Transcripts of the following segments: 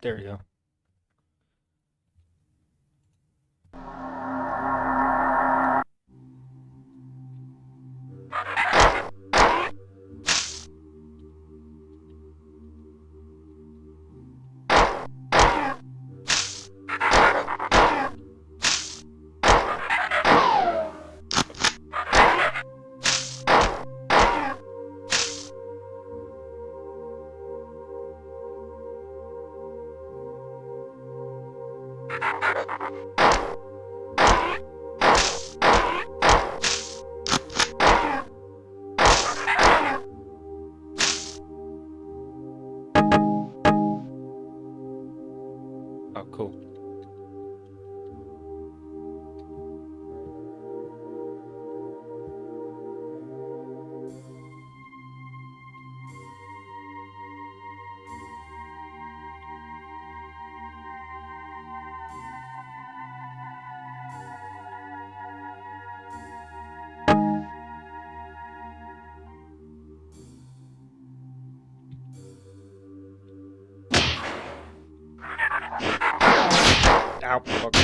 There we go. Oh, cool. Ow, fuck.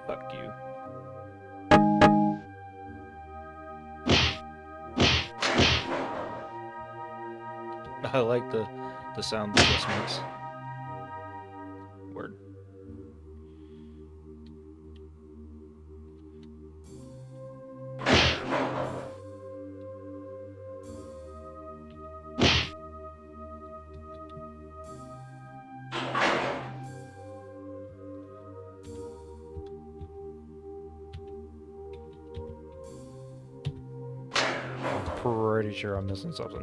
Fuck you. I like the sound that this makes. Word. I'm pretty sure I'm missing something.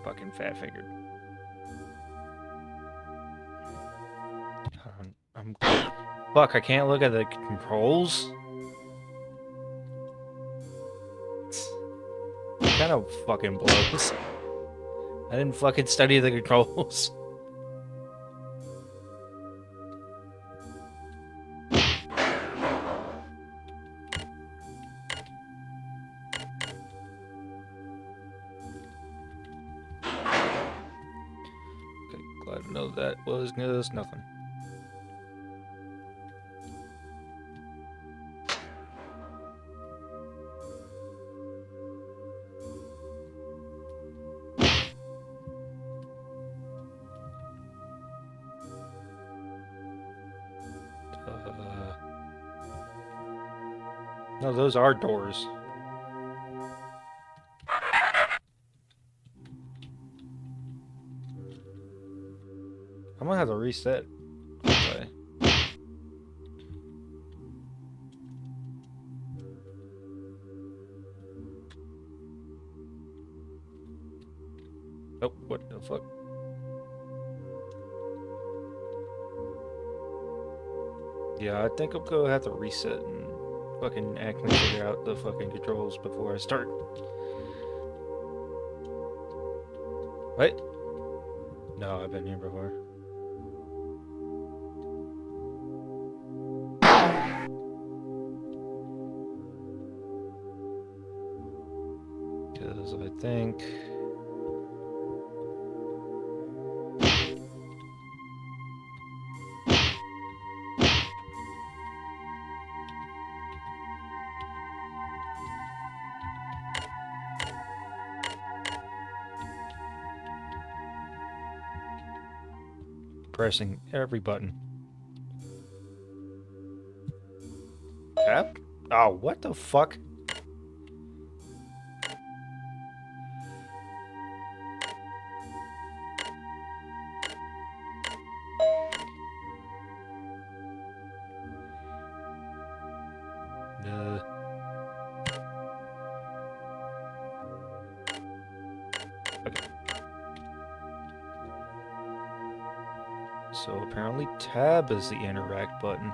Fucking fat fingered. I'm fuck, I can't look at the controls. Kind of fucking blows. I didn't fucking study the controls. Okay, glad to know that was nothing. No, those are doors. I'm gonna have to reset. Okay. Oh, what the fuck? Yeah, I think I'm gonna have to reset and fucking actually figure out the fucking controls before I start. What? No, I've been here before. Because I think... pressing every button. Tab? Oh, what the fuck? Uh... Okay. So apparently tab is the interact button.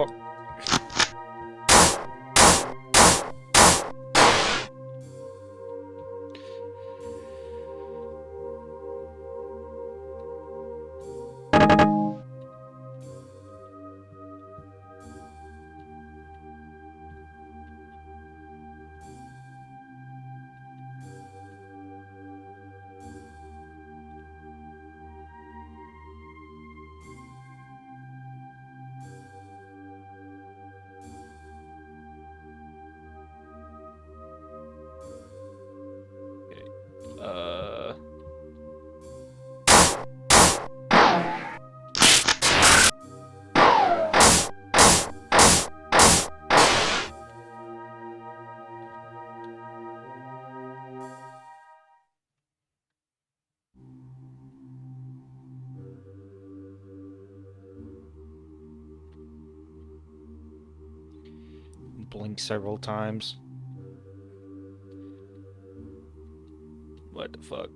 fuck? Blink several times. What the fuck?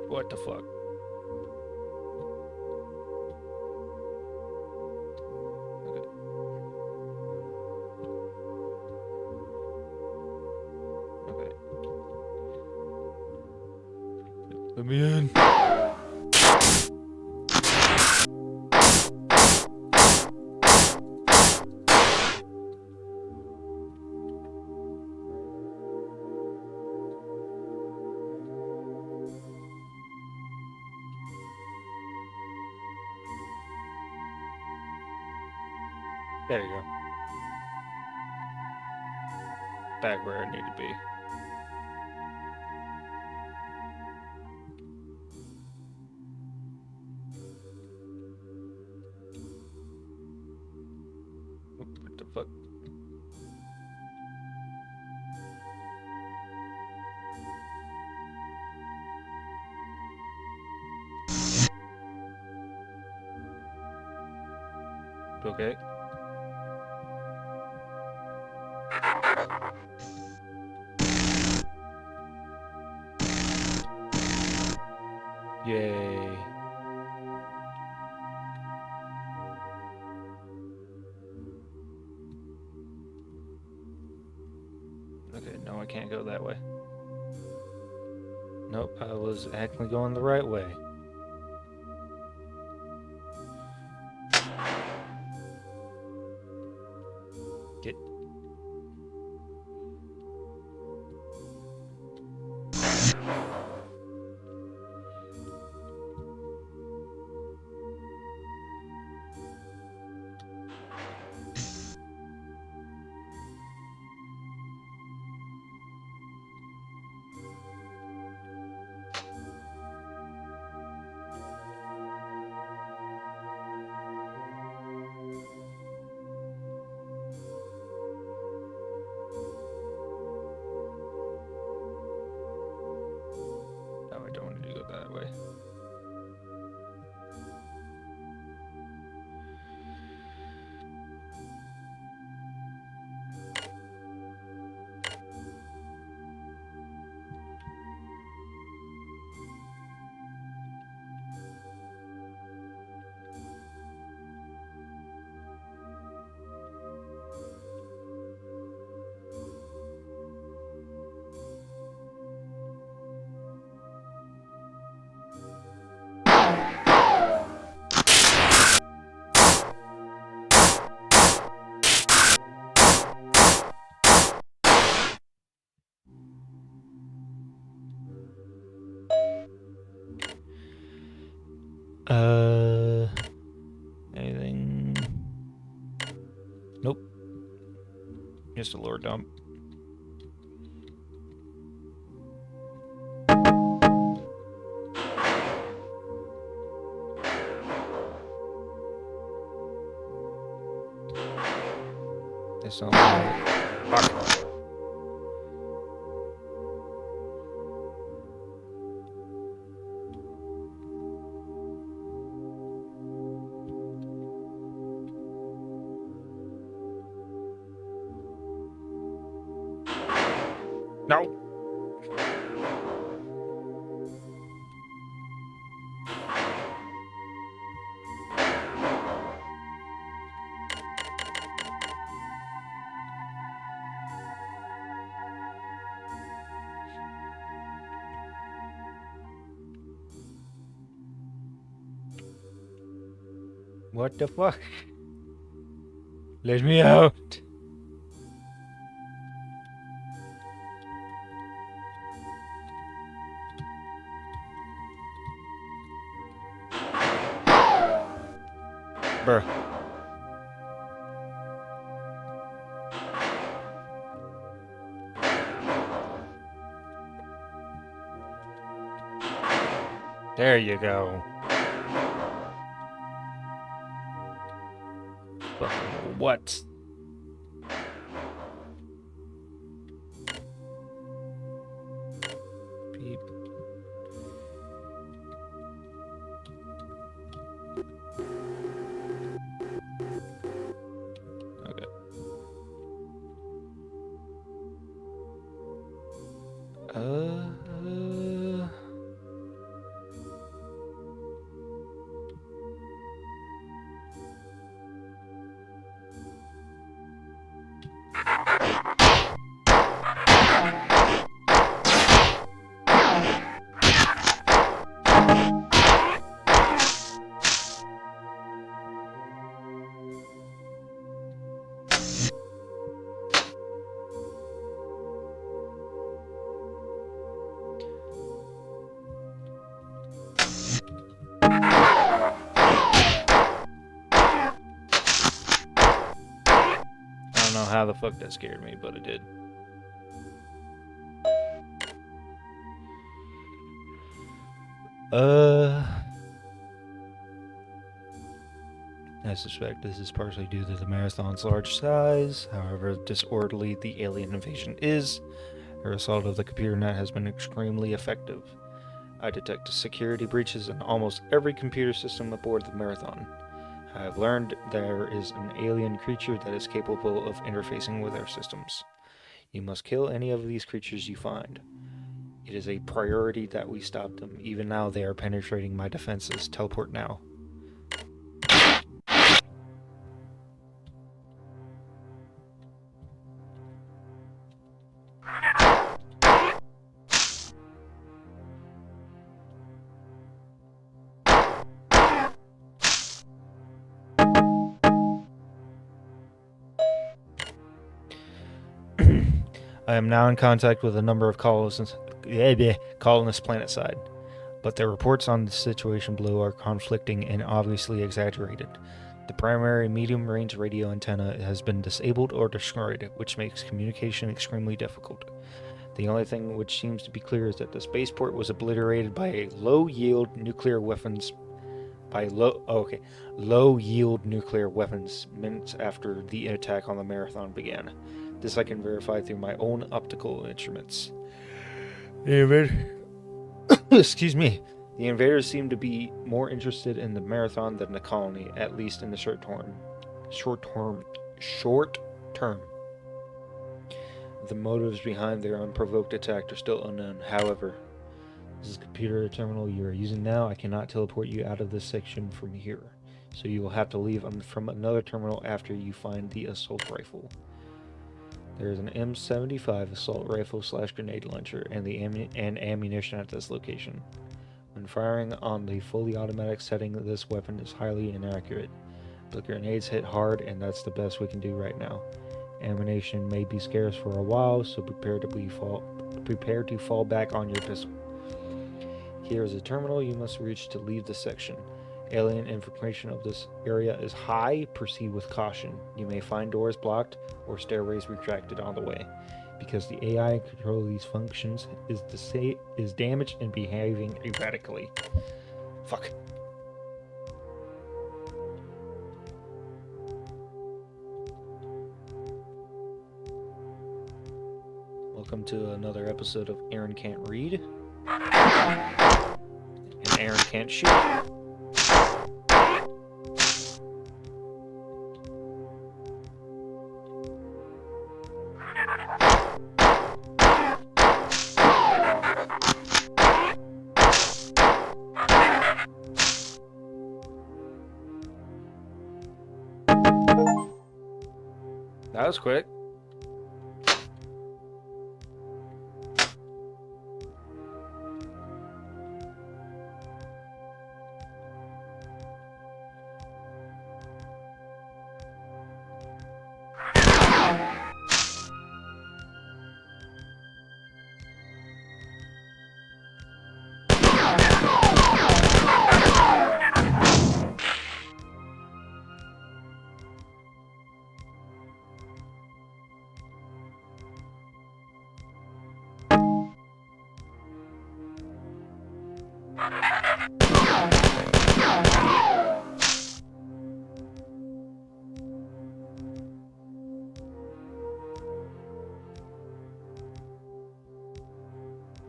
What the fuck? Okay. Okay. Let me in. There you go. Back where I need to be. What the fuck? Okay. Yay. Okay, no, I can't go that way. Nope, I was actually going the right way. Get. No, I don't want to go that way. Anything? Nope. Just a lore dump. This all. Fuck. No. What the fuck? Let me out! Bruh. There you go. Fucking what? Beep. Okay. Uh. I don't know how the fuck that scared me, but it did. I suspect this is partially due to the marathon's large size. However disorderly the alien invasion is, her assault of the computer net has been extremely effective. I detect security breaches in almost every computer system aboard the Marathon. I have learned there is an alien creature that is capable of interfacing with our systems. You must kill any of these creatures you find. It is a priority that we stop them. Even now they are penetrating my defenses. Teleport now. I am now in contact with a number of colonists planetside, but their reports on the situation below are conflicting and obviously exaggerated. The primary medium-range radio antenna has been disabled or destroyed, which makes communication extremely difficult. The only thing which seems to be clear is that the spaceport was obliterated by a low-yield nuclear weapons minutes after the attack on the Marathon began. This I can verify through my own optical instruments. Excuse me. The invaders seem to be more interested in the Marathon than the colony, at least in the short term. The motives behind their unprovoked attack are still unknown. However, this is the computer terminal you are using now. I cannot teleport you out of this section from here, so you will have to leave from another terminal after you find the assault rifle. There is an M75 assault rifle / grenade launcher and ammunition at this location. When firing on the fully automatic setting, this weapon is highly inaccurate, but grenades hit hard, and that's the best we can do right now. Ammunition may be scarce for a while, so prepare to fall back on your pistol. Here is a terminal you must reach to leave the section. Alien information of this area is high. Proceed with caution. You may find doors blocked or stairways retracted on the way, because the AI control of these functions is damaged and behaving erratically. Fuck. Welcome to another episode of Aaron Can't Read. And Aaron Can't Shoot. That was quick.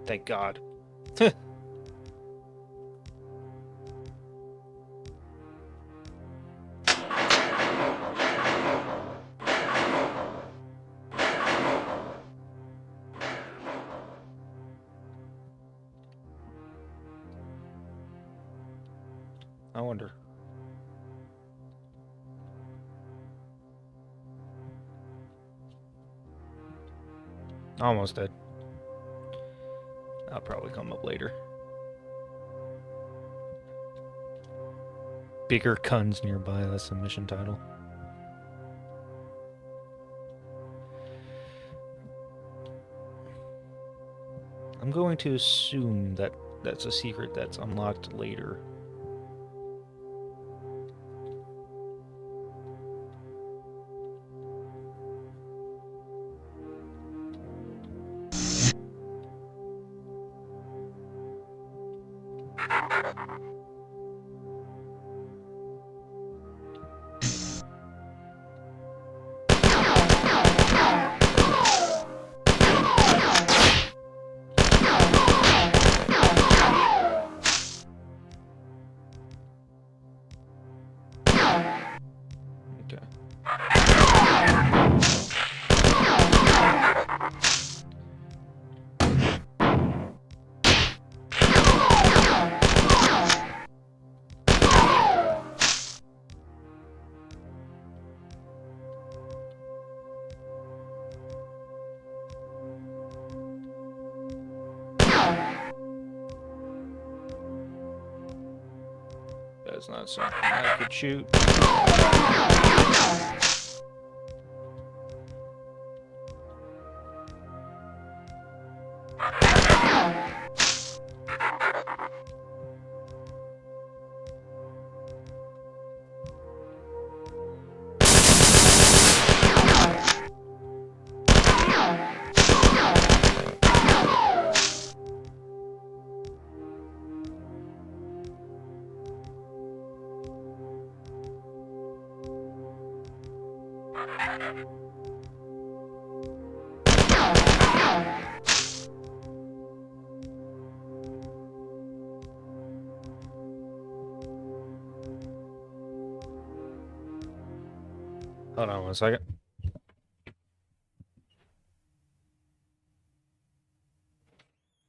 Thank God. I wonder. Almost dead. I'll probably come up later. Bigger Guns Nearby, that's the mission title. I'm going to assume that that's a secret that's unlocked later. That's not something I could shoot. Hold on 1 second.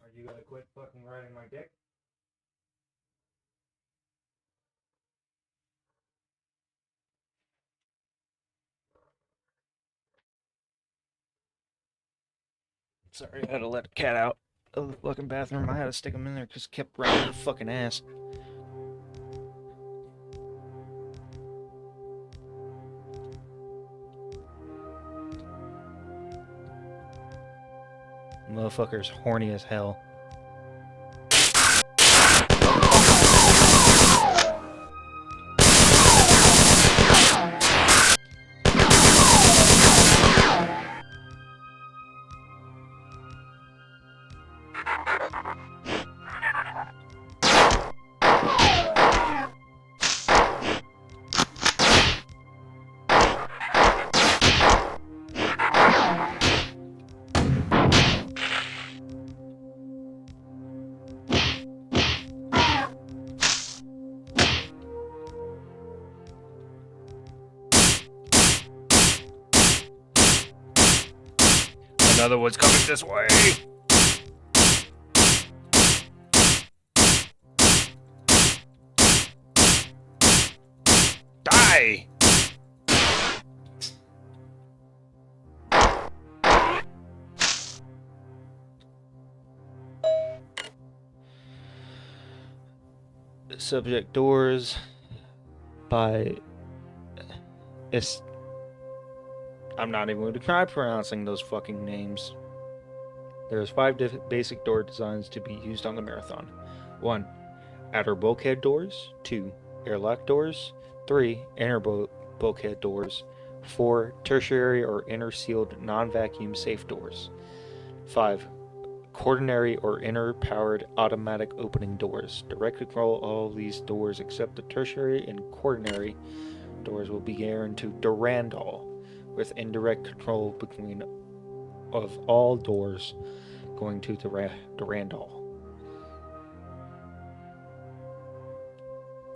Are you gonna quit fucking riding my dick? Sorry, I had to let a cat out of the fucking bathroom. I had to stick him in there because it kept running her fucking ass. Motherfucker's horny as hell. Another one's coming this way. Die! Subject Doors by I'm not even going to try pronouncing those fucking names. There's 5 basic door designs to be used on the marathon. 1. Outer bulkhead doors. 2. Airlock doors. 3. Inner bulkhead doors. 4. Tertiary or inner sealed non-vacuum safe doors. 5. quaternary or inner-powered automatic opening doors. Direct control all these doors except the tertiary and quaternary doors will be guaranteed to Durandal, with indirect control between of all doors going to Durandal.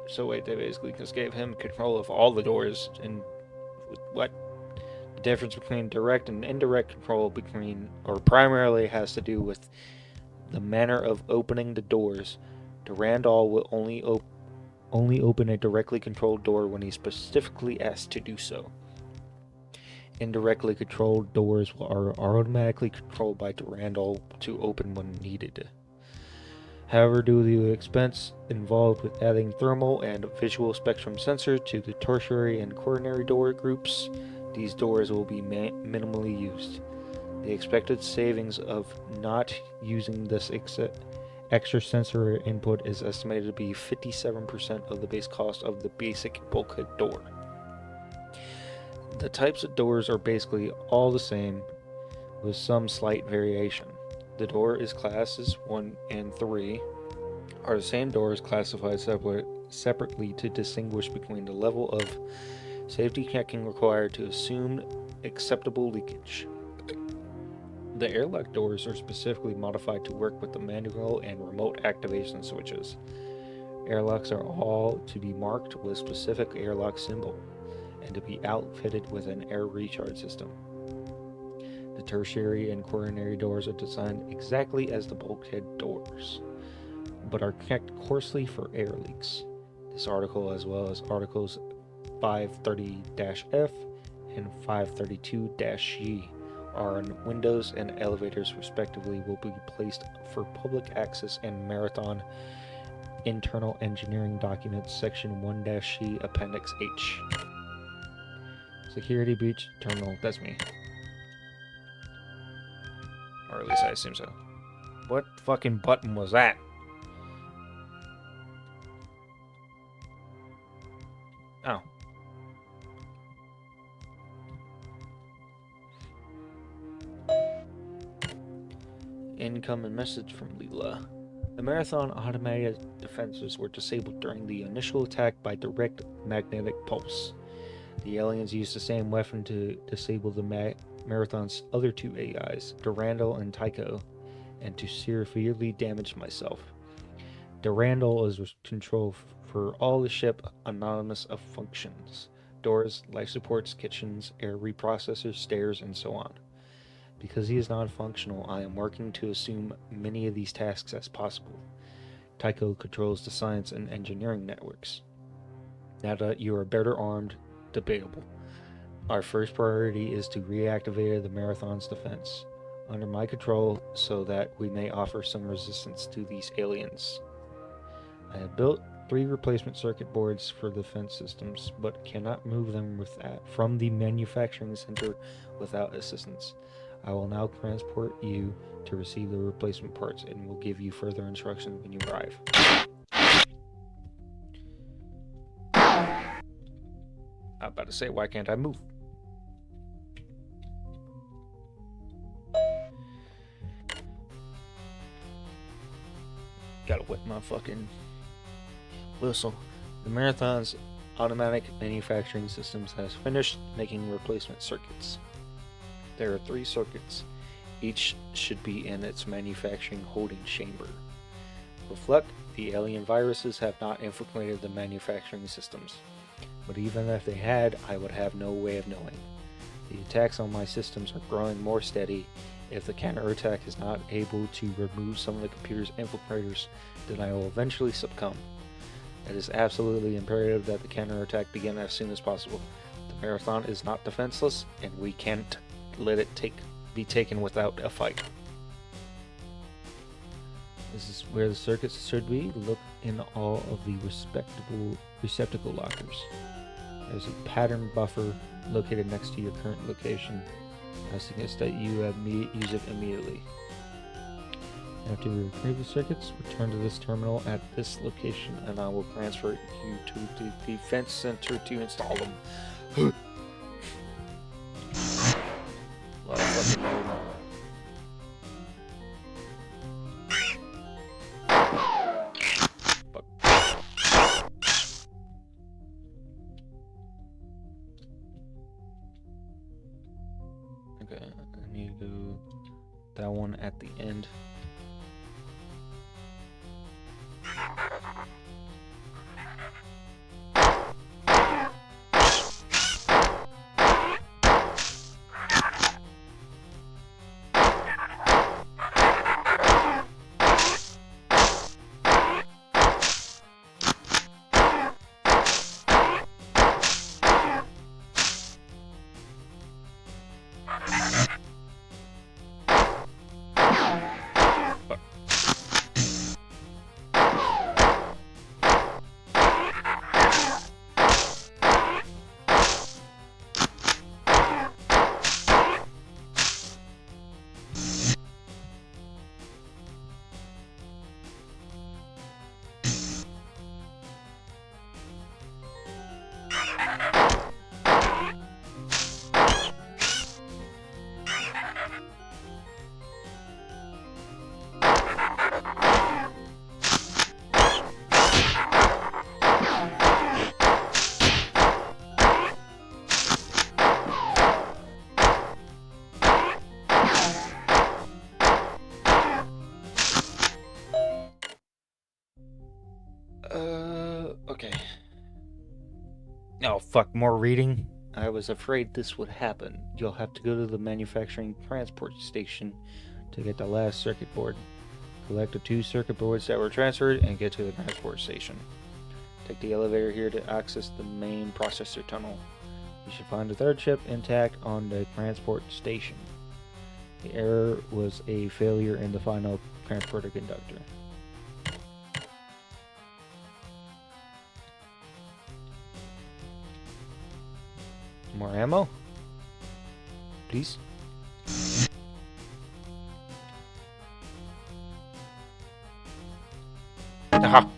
So wait, they basically just gave him control of all the doors, and what? The difference between direct and indirect control primarily has to do with the manner of opening the doors. Durandal will only open a directly controlled door when he's specifically asked to do so. Indirectly controlled doors are automatically controlled by Durandal to open when needed. However, due to the expense involved with adding thermal and visual spectrum sensors to the tertiary and quaternary door groups, these doors will be minimally used. The expected savings of not using this extra sensor input is estimated to be 57% of the base cost of the basic bulkhead door. The types of doors are basically all the same, with some slight variation. The door is classes 1 and 3 are the same doors classified separately to distinguish between the level of safety checking required to assume acceptable leakage. The airlock doors are specifically modified to work with the manual and remote activation switches. Airlocks are all to be marked with specific airlock symbol and to be outfitted with an air recharge system. The tertiary and quaternary doors are designed exactly as the bulkhead doors, but are checked coarsely for air leaks. This article, as well as articles 530-F and 532-G, are on windows and elevators respectively, will be placed for public access in Marathon Internal Engineering Documents Section 1-C Appendix H. Security breach terminal, that's me. Or at least I assume so. What fucking button was that? Oh. Incoming message from Leela. The Marathon automated defenses were disabled during the initial attack by direct magnetic pulse. The aliens used the same weapon to disable the Marathon's other two AIs, Durandal and Tycho, and to severely damage myself. Durandal is control for all the ship anonymous of functions: doors, life supports, kitchens, air reprocessors, stairs, and so on. Because he is non-functional, I am working to assume many of these tasks as possible. Tycho controls the science and engineering networks. Now that you are better armed, debatable. Our first priority is to reactivate the Marathon's defense under my control so that we may offer some resistance to these aliens. I have built 3 replacement circuit boards for the defense systems, but cannot move them from the manufacturing center without assistance. I will now transport you to receive the replacement parts and will give you further instructions when you arrive. I'm about to say, why can't I move? Gotta whip my fucking whistle. The Marathon's automatic manufacturing systems has finished making replacement circuits. There are 3 circuits. Each should be in its manufacturing holding chamber. Reflect, the alien viruses have not infiltrated the manufacturing systems. But even if they had, I would have no way of knowing. The attacks on my systems are growing more steady. If the counterattack is not able to remove some of the computer's infiltrators, then I will eventually succumb. It is absolutely imperative that the counterattack begin as soon as possible. The Marathon is not defenseless, and we can't let it be taken without a fight. This is where the circuits should be. Look in all of the receptacle lockers. There's a pattern buffer located next to your current location. I suggest that you use it immediately. After you retrieve the circuits, return to this terminal at this location, and I will transfer you to the defense center to install them. that one at the end. Okay. Oh, fuck, more reading? I was afraid this would happen. You'll have to go to the manufacturing transport station to get the last circuit board. Collect the 2 circuit boards that were transferred and get to the transport station. Take the elevator here to access the main processor tunnel. You should find the 3rd chip intact on the transport station. The error was a failure in the final transporter conductor. More ammo? Please? Aha!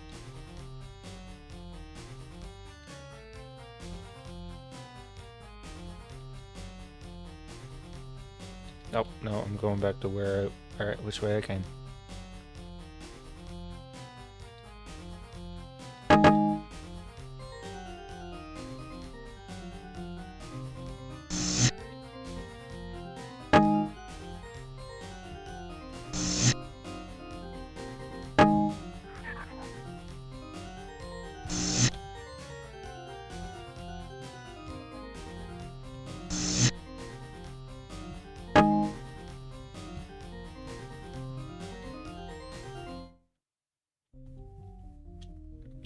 Nope, no, I'm going back to where alright, which way I came.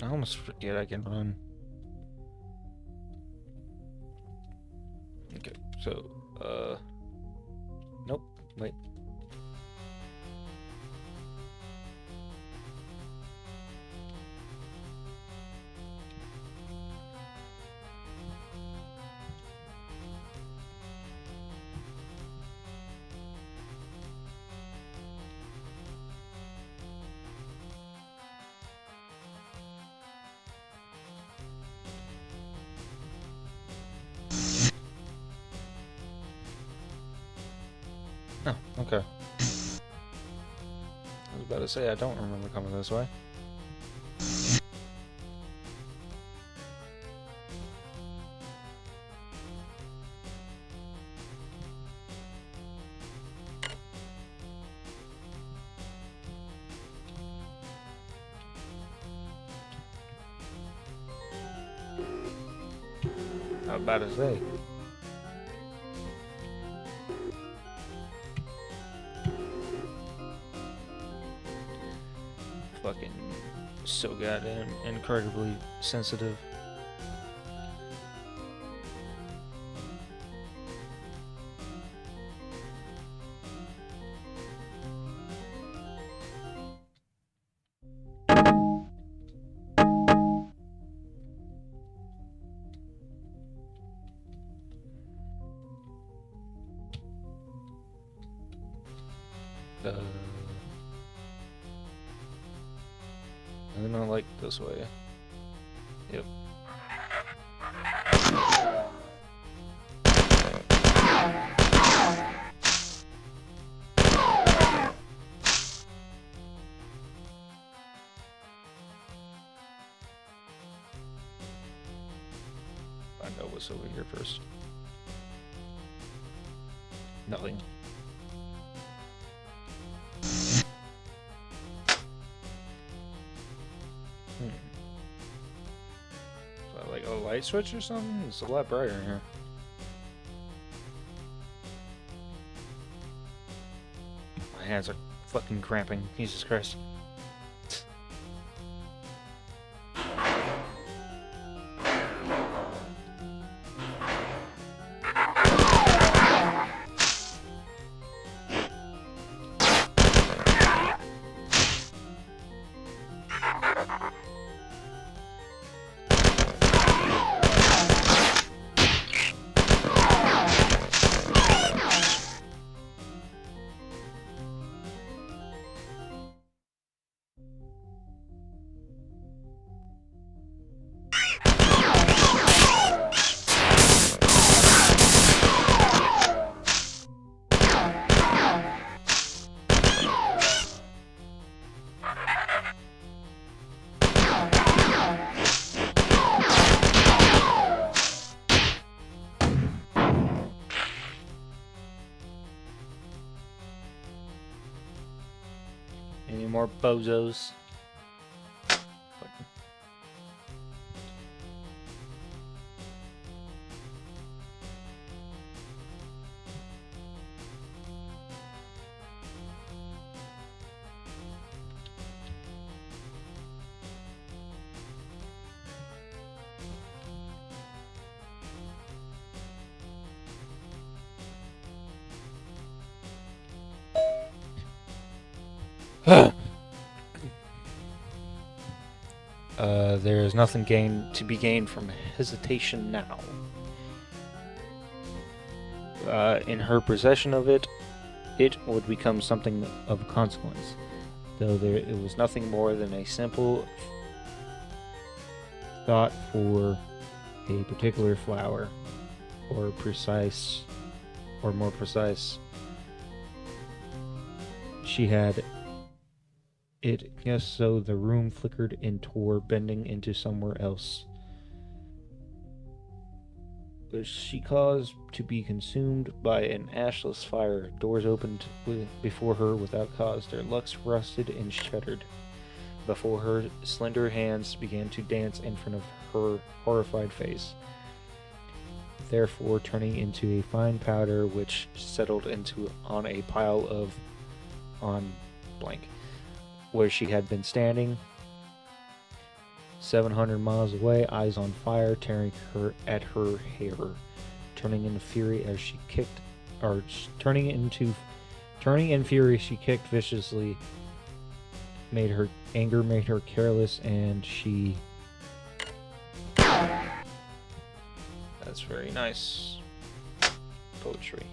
I almost forget I can run. Okay, so, nope, wait. Oh, okay. I was about to say, I don't remember coming this way. I was about to say. Fucking so goddamn incredibly sensitive. I don't like this way. Yep. Find out what's over here first. Nothing. light switch or something? It's a lot brighter in here. My hands are fucking cramping. Jesus Christ. Any more bozos? There is nothing to be gained from hesitation now. In her possession of it, it would become something of consequence, though it was nothing more than a simple thought for a particular flower, or more precise, she had it, yes, so the room flickered and tore, bending into somewhere else. Was she caused to be consumed by an ashless fire? Doors opened before her without cause. Their locks rusted and shattered. Before her, slender hands began to dance in front of her horrified face, therefore turning into a fine powder which settled on a pile on blank, where she had been standing, 700 miles away, eyes on fire, tearing at her hair, turning in fury she kicked viciously. Anger made her careless, and she. That's very nice poetry.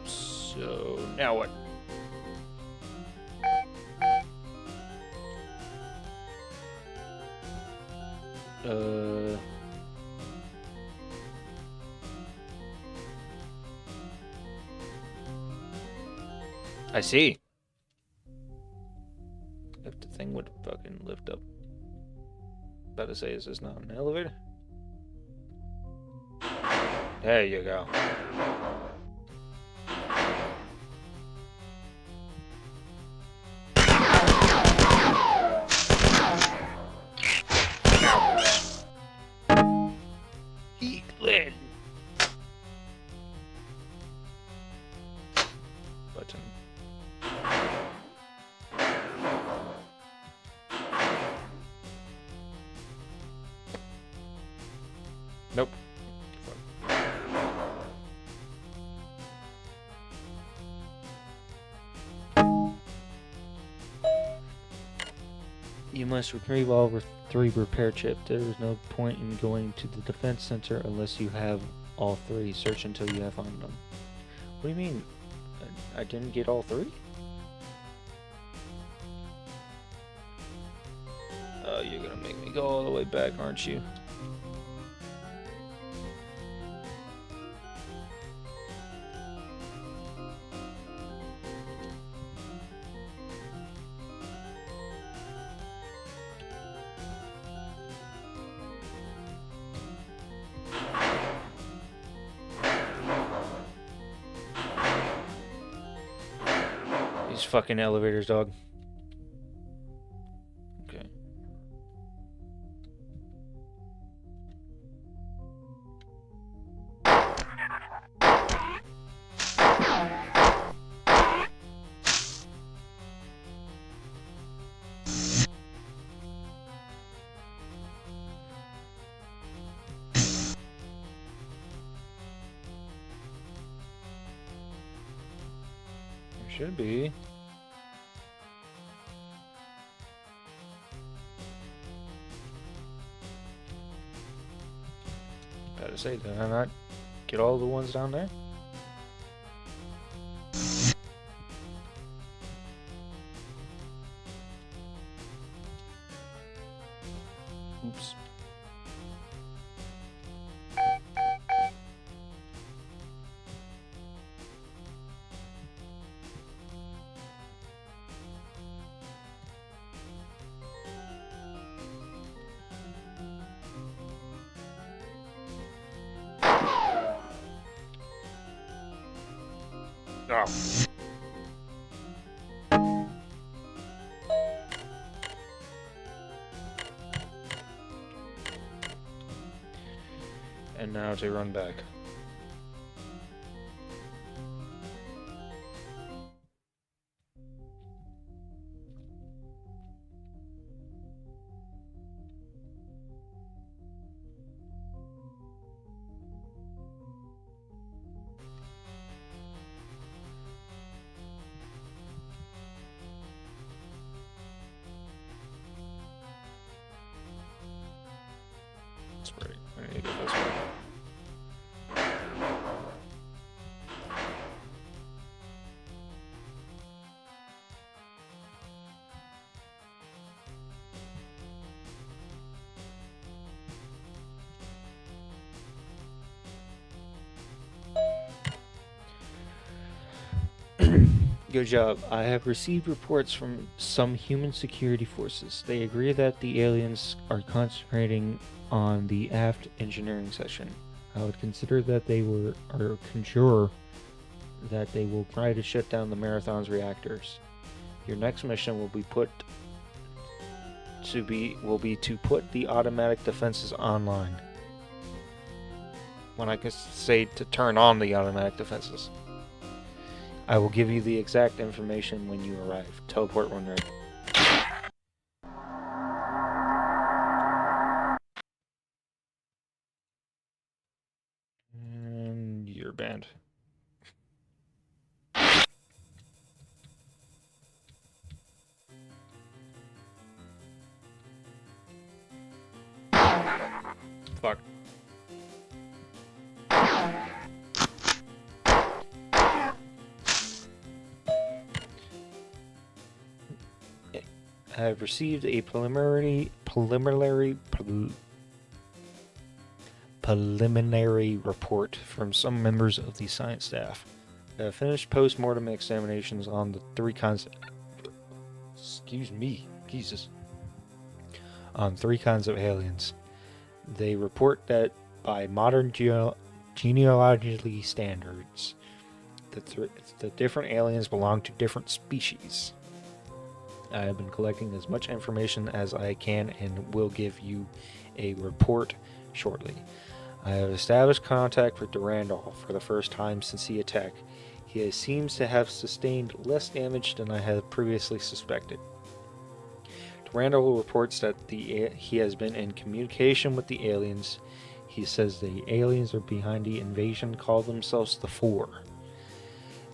So, now what? I see. If the thing would fucking lift up. About to say, is this not an elevator? There you go. Button. Nope. You must retrieve all 3 repair chips. There is no point in going to the defense center unless you have all 3. Search until you have found them. What do you mean? I didn't get all 3? Oh, you're gonna make me go all the way back, aren't you? These fucking elevators, dog. Okay. There should be. Gotta say, did I not get all the ones down there? Oops. Oh. And now to run back. That's right. I need to go this way. Good job. I have received reports from some human security forces. They agree that the aliens are concentrating on the aft engineering section. I would consider that they are conjure that they will try to shut down the Marathon's reactors. Your next mission will be to put the automatic defenses online. When I can say to turn on the automatic defenses. I will give you the exact information when you arrive. Teleport when ready. And you're banned. Fuck. I have received a preliminary report from some members of the science staff. I have finished post-mortem examinations on the three kinds of aliens. They report that by modern genealogy standards, the different aliens belong to different species. I have been collecting as much information as I can and will give you a report shortly. I have established contact with Durandal for the first time since the attack. He seems to have sustained less damage than I had previously suspected. Durandal reports that he has been in communication with the aliens. He says the aliens are behind the invasion call themselves the Four,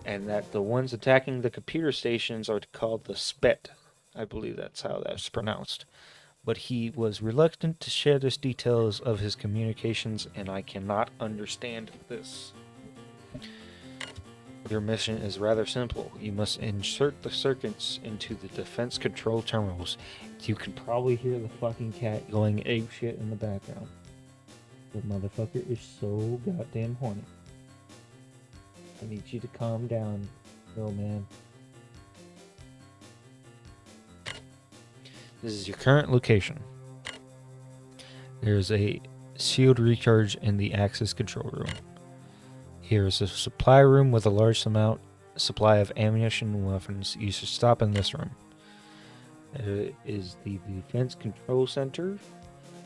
and that the ones attacking the computer stations are called the Spet. I believe that's how that's pronounced. But he was reluctant to share the details of his communications, and I cannot understand this. Your mission is rather simple. You must insert the circuits into the defense control terminals. You can probably hear the fucking cat going apeshit in the background. The motherfucker is so goddamn horny. I need you to calm down, little man. This is your current location. There's a sealed recharge in the access control room. Here is a supply room with a large amount supply of ammunition and weapons. You should stop in this room. It is the defense control center.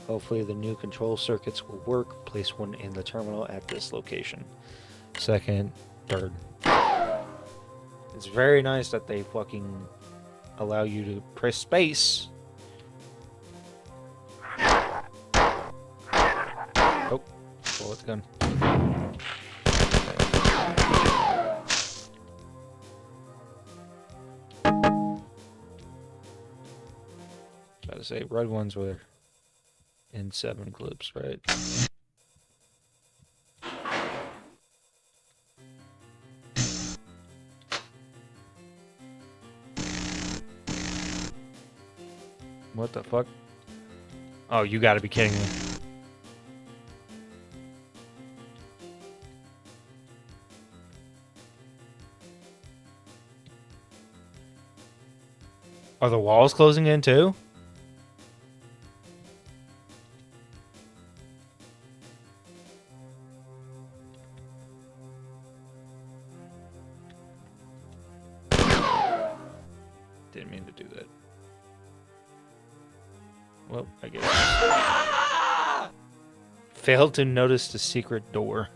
Hopefully the new control circuits will work. Place one in the terminal at this location. Second, third. It's very nice that they fucking allow you to press space. Oh, bullet gun. About to say, red ones were in 7 clips, right? What the fuck? Oh, you gotta be kidding me. Are the walls closing in too? Didn't mean to do that. Well, I guess. Failed to notice the secret door.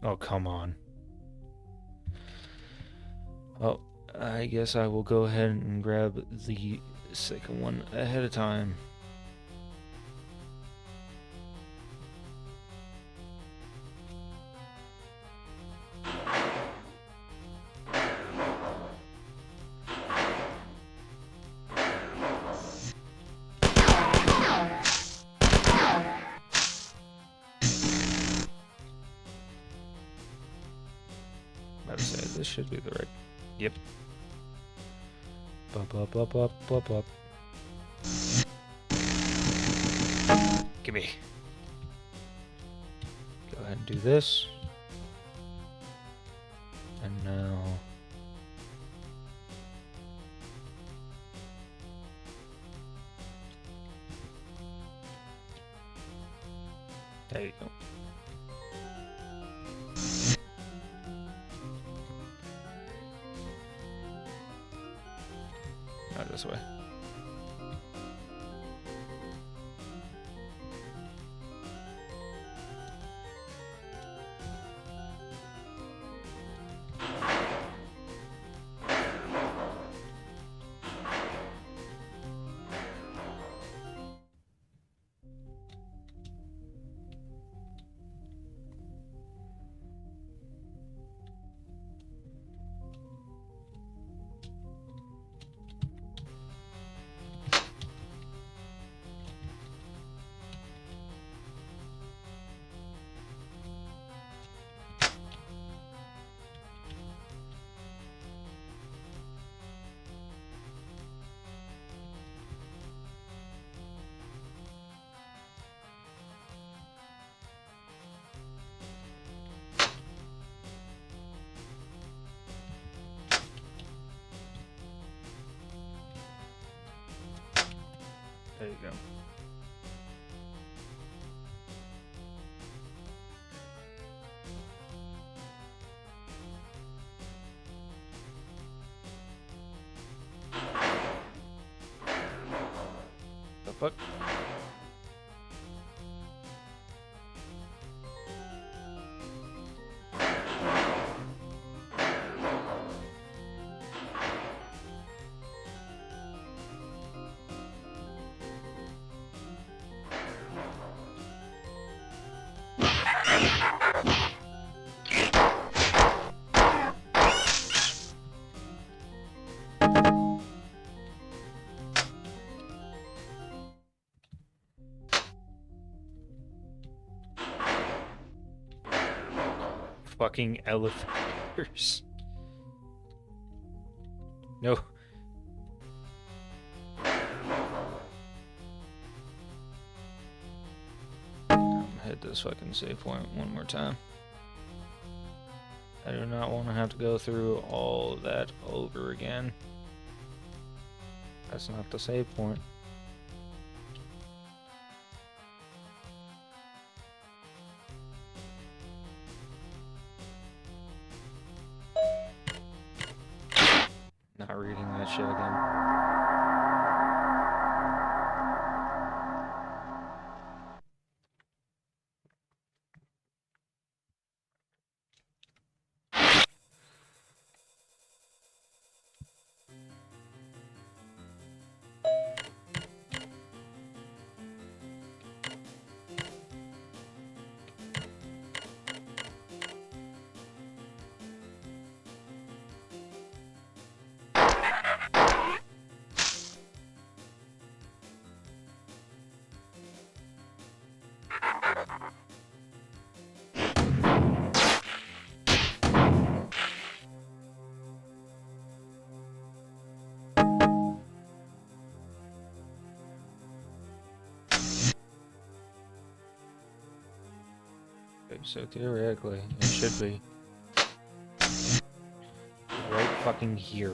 Oh, come on. Oh, I guess I will go ahead and grab the second one ahead of time. I would say this should be the right. Yep. Up. Gimme. Go ahead and do this. And now. There you go. Not this way. There you go. The fuck? Fucking elevators. No. I'm gonna hit this fucking save point one more time. I do not want to have to go through all of that over again. That's not the save point. Not reading that shit again. Okay, so theoretically, it should be right fucking here.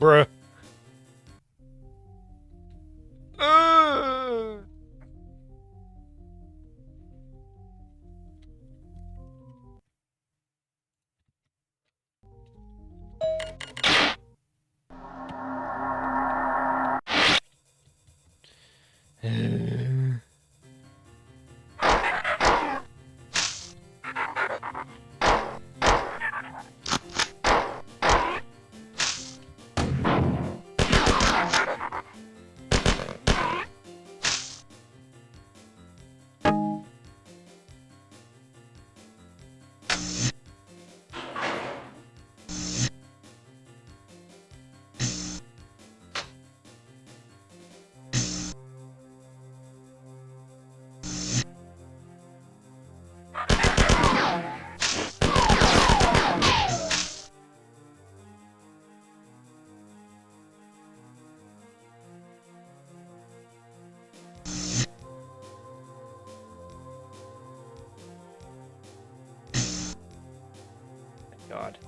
Bruh. God.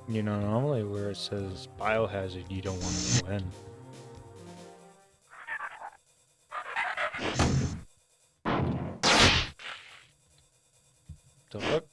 You know, normally where it says biohazard, you don't want to go in. The fuck?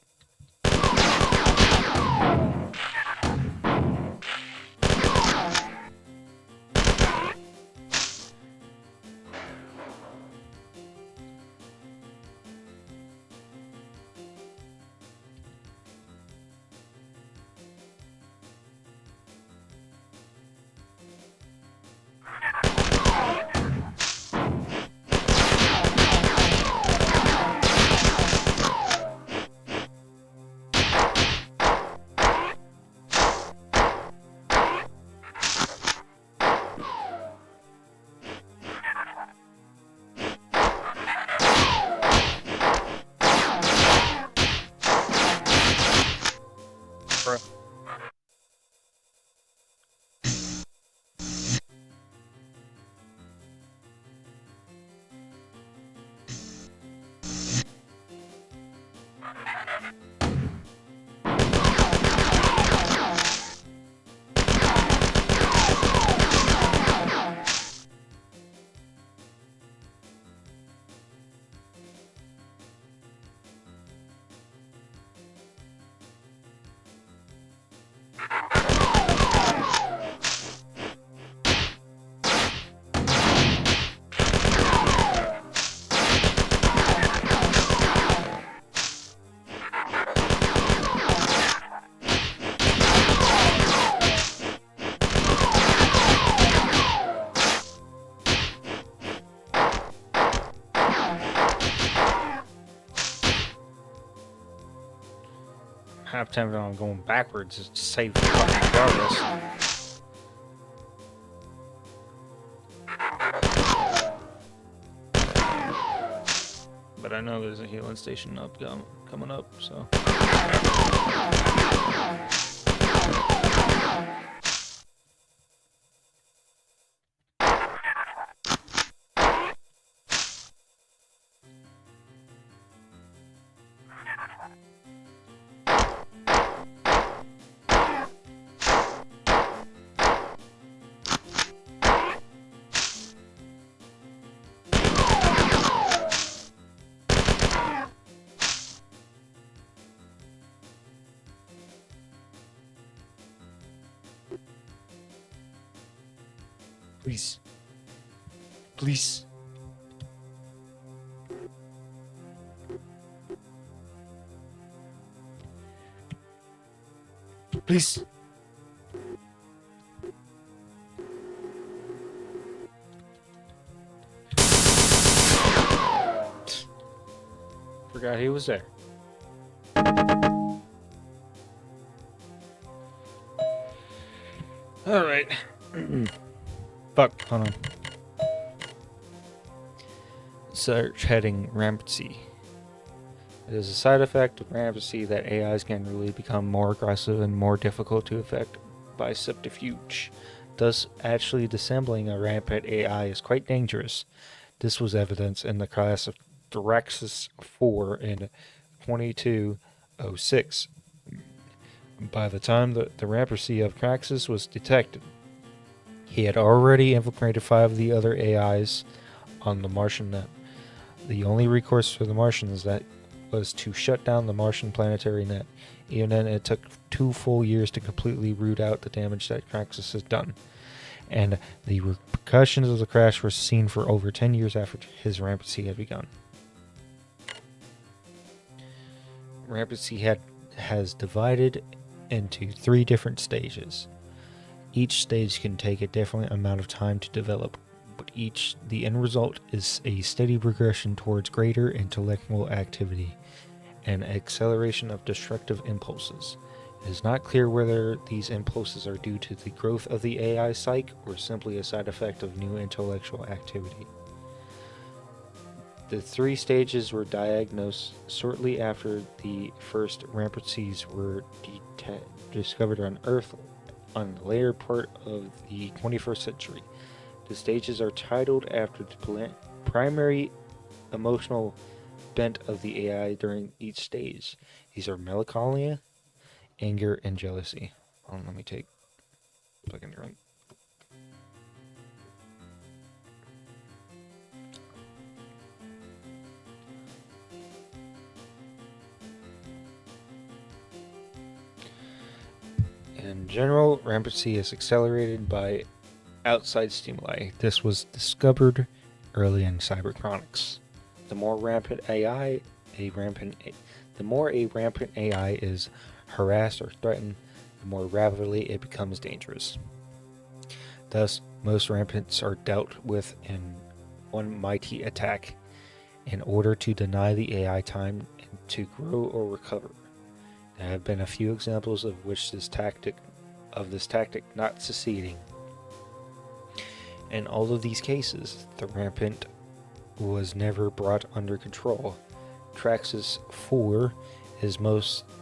half tempted on going backwards just to save the fucking progress. But I know there's a healing station coming up, so. Please. Please. Please. Forgot he was there. Alright. Fuck, hold on. Search heading rampancy. It is a side effect of rampancy that AIs can really become more aggressive and more difficult to affect by subterfuge. Thus, actually disassembling a rampant AI is quite dangerous. This was evidenced in the class of Thraxus 4 in 2206. By the time the rampancy of Thraxus was detected, he had already infiltrated 5 of the other AIs on the Martian net. The only recourse for the Martians that was to shut down the Martian planetary net. Even then, it took 2 full years to completely root out the damage that Thraxus has done. And the repercussions of the crash were seen for over 10 years after his rampancy had begun. Rampancy has divided into 3 different stages. Each stage can take a different amount of time to develop, but the end result is a steady progression towards greater intellectual activity and acceleration of destructive impulses. It is not clear whether these impulses are due to the growth of the AI psyche or simply a side effect of new intellectual activity. The 3 stages were diagnosed shortly after the first rampancies were discovered on Earth on the later part of the 21st century. The stages are titled after the primary emotional bent of the AI during each stage. These are melancholia, anger, and jealousy. Let me take a second drink. In general, rampancy is accelerated by outside stimuli. This was discovered early in cybertronics. The more a rampant AI is harassed or threatened, the more rapidly it becomes dangerous. Thus, most rampants are dealt with in one mighty attack in order to deny the AI time to grow or recover. There have been a few examples of this tactic not succeeding. In all of these cases, the rampant was never brought under control. Thraxus 4 is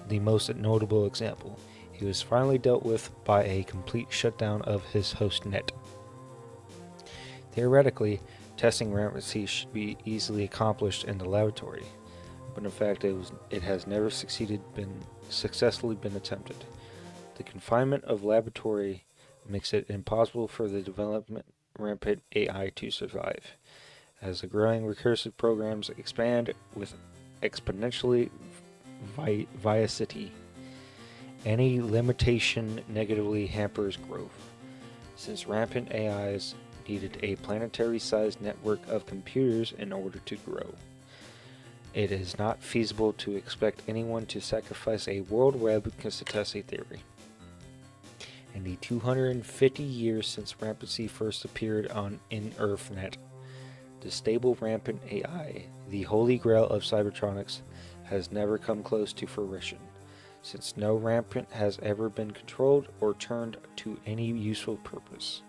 the most notable example. He was finally dealt with by a complete shutdown of his host net. Theoretically, testing rampancy should be easily accomplished in the laboratory, but in fact it has never successfully been attempted. The confinement of laboratory makes it impossible for the development rampant AI to survive. As the growing recursive programs expand with exponentially vivacity, any limitation negatively hampers growth. Since rampant AIs needed a planetary-sized network of computers in order to grow, it is not feasible to expect anyone to sacrifice a world web just to test a theory. In the 250 years since rampancy first appeared in EarthNet, the stable rampant AI, the holy grail of cybertronics, has never come close to fruition. since no rampant has ever been controlled or turned to any useful purpose.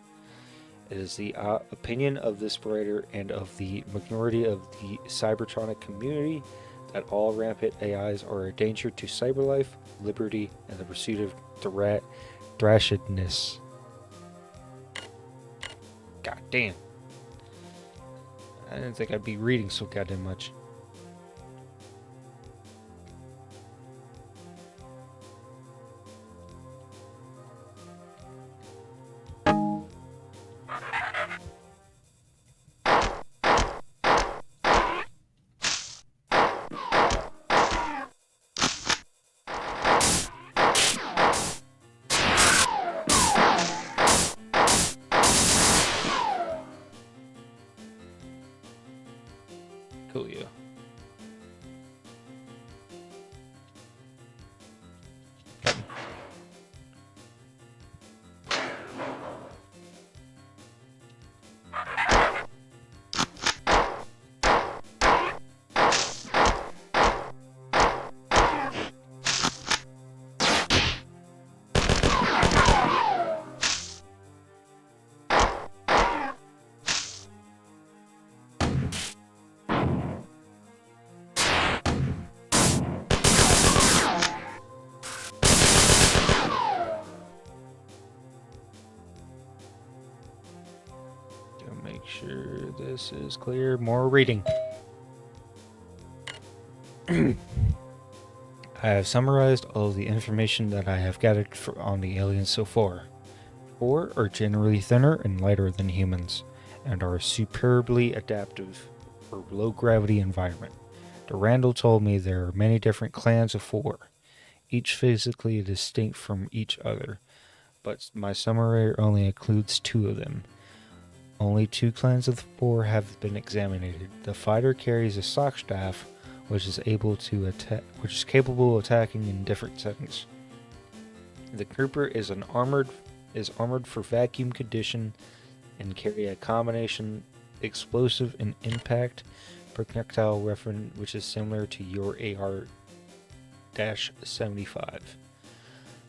It is the opinion of this writer and of the majority of the Cybertronic community that all rampant AIs are a danger to cyberlife, liberty, and the pursuit of thrashedness. God damn. I didn't think I'd be reading so goddamn much. Coolio. Make sure this is clear. More reading. I have summarized all the information that I have gathered on the aliens so far. 4 are generally thinner and lighter than humans, and are superbly adaptive for low-gravity environment. Durandal told me there are many different clans of 4, each physically distinct from each other, but my summary only includes 2 of them. Only 2 clans of the 4 have been examined. The fighter carries a sock staff, which is capable of attacking in different settings. The Cooper is armored for vacuum condition and carry a combination explosive and impact projectile weapon, which is similar to your AR-75.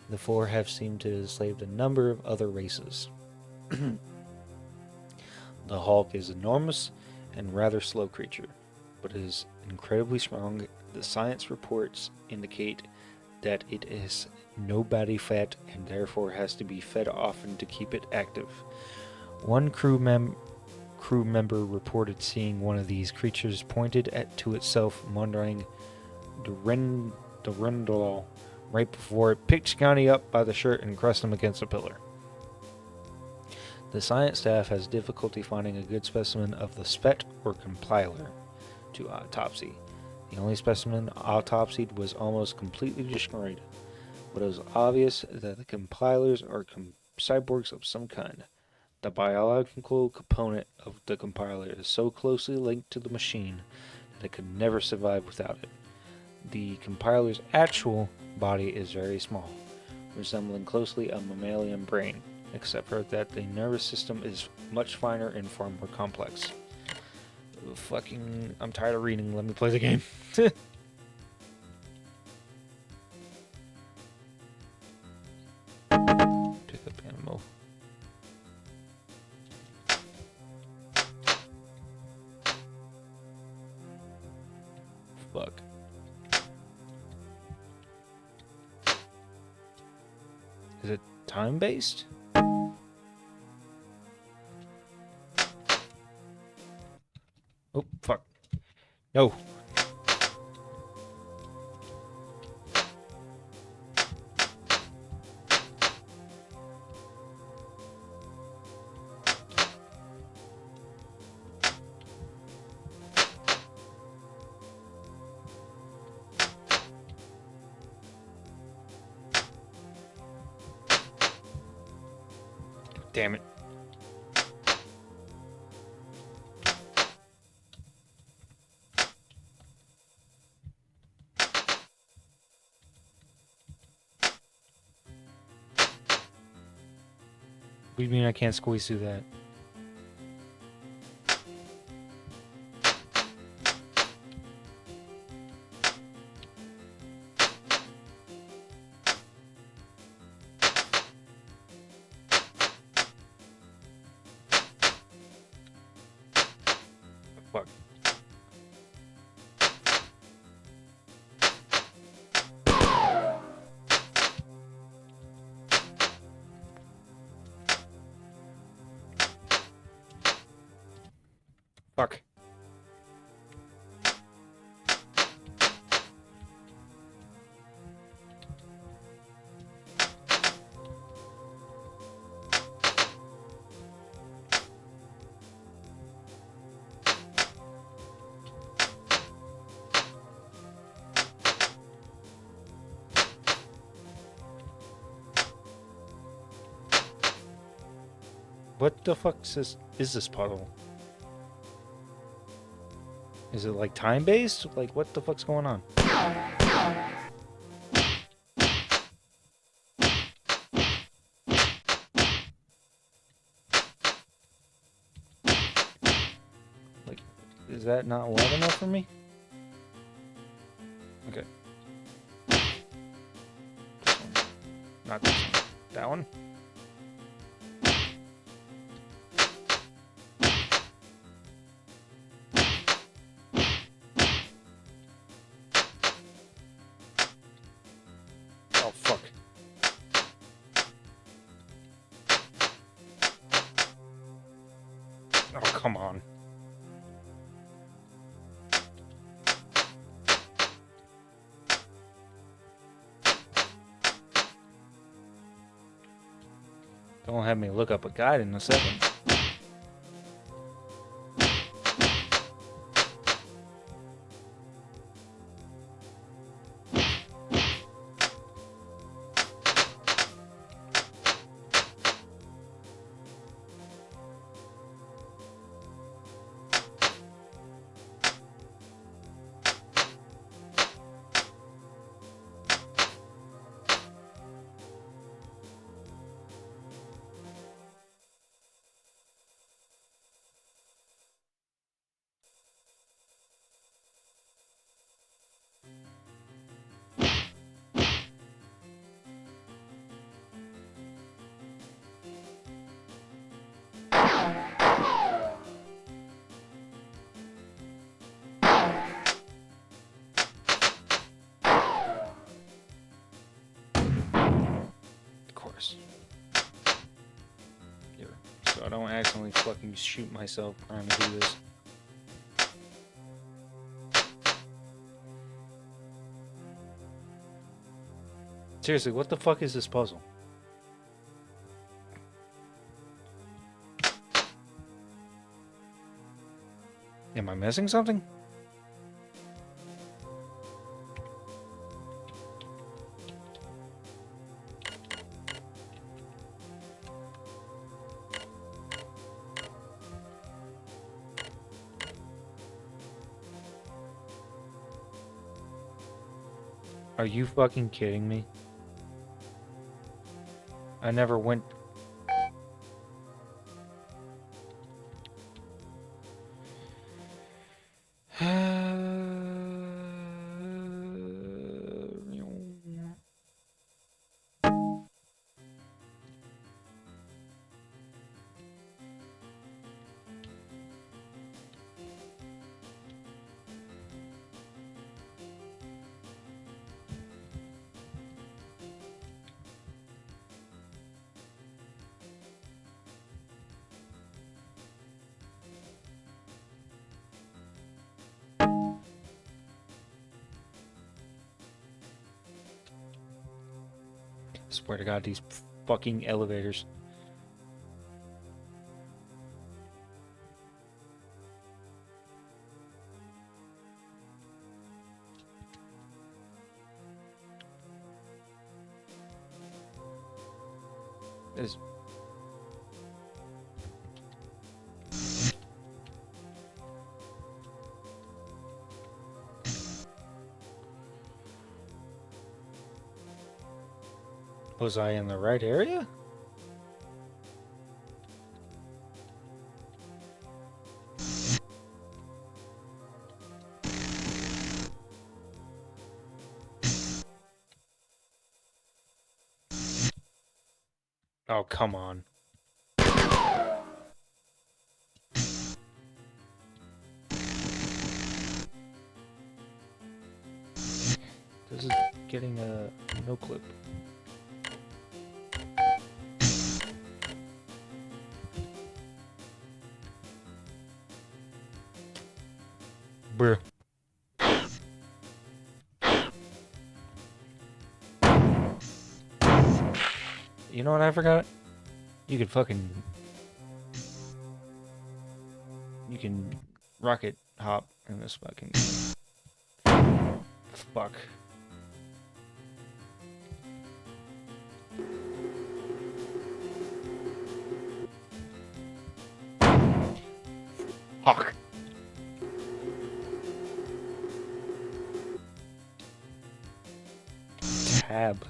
The 4 have seemed to have enslaved a number of other races. The Hulk is enormous and rather slow creature, but is incredibly strong. The science reports indicate that it is no body fat and therefore has to be fed often to keep it active. One crew member reported seeing one of these creatures pointed to itself, muttering Durandal right before it picked Scotty up by the shirt and crushed him against a pillar. The science staff has difficulty finding a good specimen of the spet or compiler to autopsy. The only specimen autopsied was almost completely destroyed, but it was obvious that the compilers are cyborgs of some kind. The biological component of the compiler is so closely linked to the machine that it could never survive without it. The compiler's actual body is very small, resembling closely a mammalian brain, except for that the nervous system is much finer and far more complex. I'm tired of reading. Let me play the game. Pick up ammo. Fuck. Is it time-based? Oh, fuck. No. Damn it. What do you mean I can't squeeze through that? fuck. Fuck. What the fuck is this puzzle? Is it like time-based? Like, what the fuck's going on? Like, is that not wide enough for me? Okay. This one. Not this one. That one? Oh, fuck. Oh, come on. Don't have me look up a guide in a second. Here, so I don't accidentally fucking shoot myself trying to do this. Seriously, what the fuck is this puzzle? Am I missing something? Are you fucking kidding me? I never went... Swear to God, these fucking elevators. Is Was I in the right area? Oh, come on. getting a no clip. Bruh. You know what I forgot? You could fucking... You can rocket hop in this fucking... Fuck. Fuck. Tab.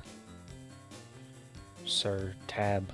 Sir, tab.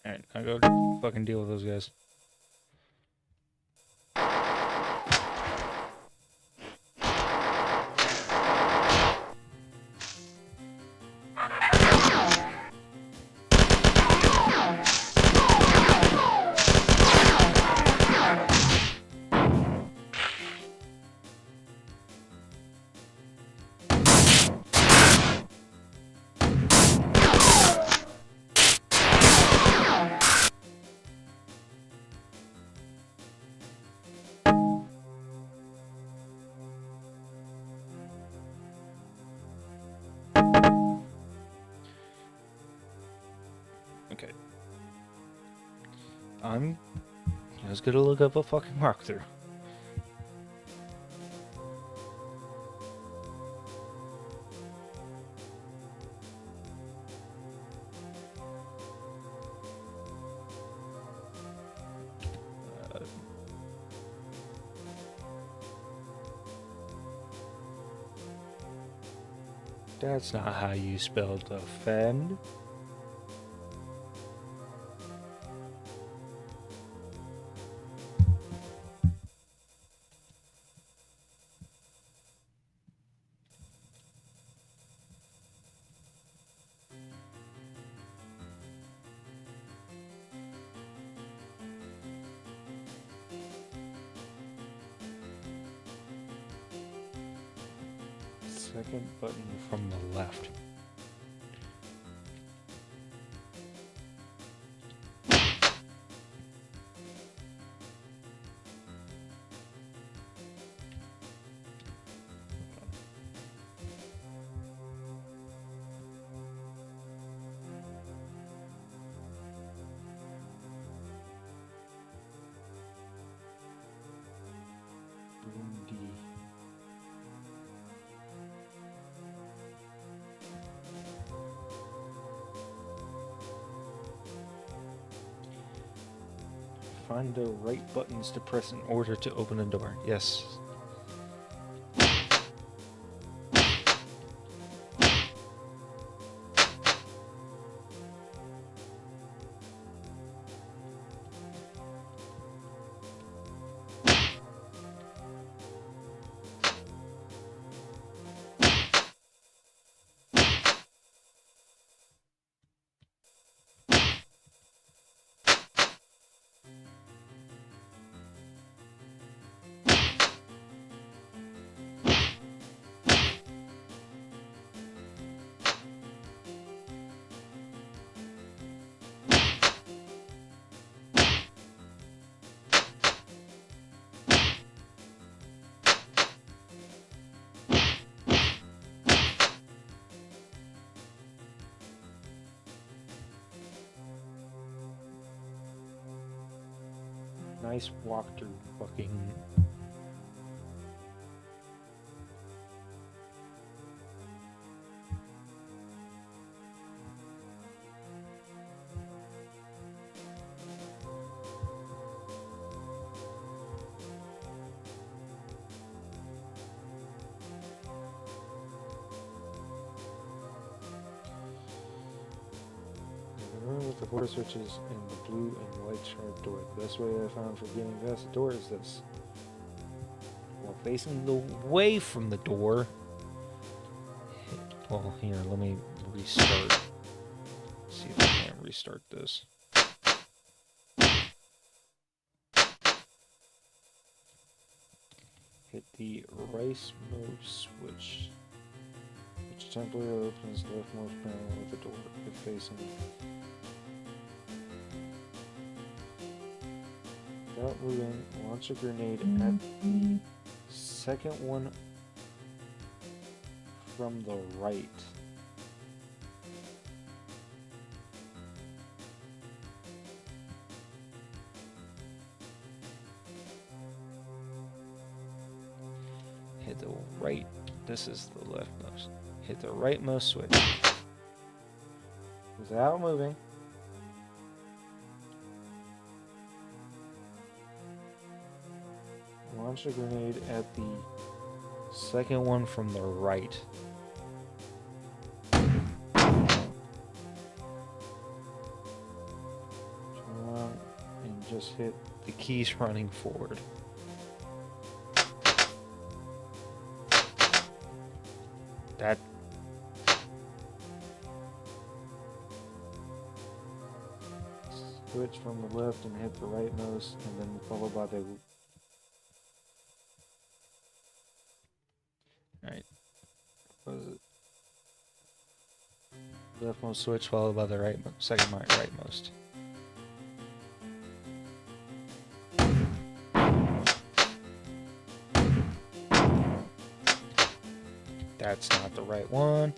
Alright, I'll go fucking deal with those guys. Okay. I'm just gonna look up a fucking walkthrough. That's not how you spell defend. Second button from the left. Burundi. Find the right buttons to press in order to open a door. Yes. nice walk through fucking. With the border switches and the blue and white striped door. The best way I found for getting past the door is this. While facing the way from the door. Well, here, let me restart. See if I can restart this. Hit the right mode switch, which temporarily opens the leftmost panel of the door if facing. Without moving, launch a grenade at the second one from the right. Hit the right. This is the leftmost. Hit the rightmost switch. Without moving. Launch a grenade at the second one from the right. Turn around and just hit the keys running forward. That. Switch from the left and hit the rightmost, and then followed by the. Alright. What is it? Leftmost switch followed by the right, second rightmost. That's not the right one.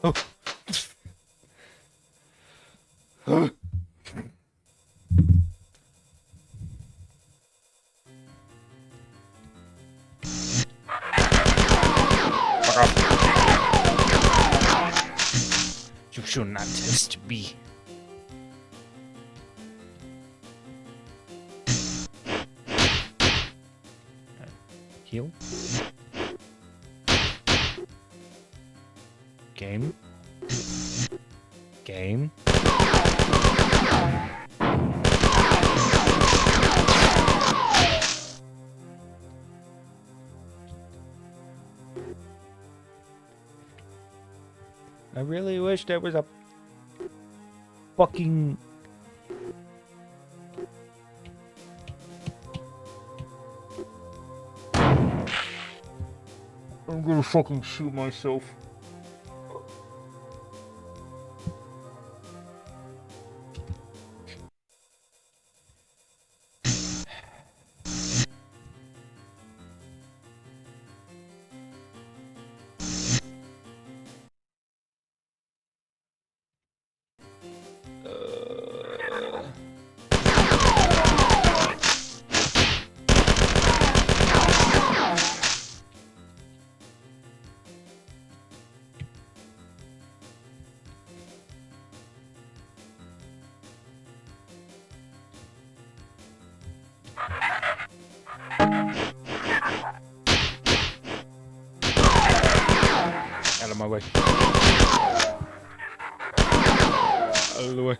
Oh. You should not test me. Heal. Game. Game. I really wish there was a fucking... I'm gonna fucking shoot myself. my way. Out of the way.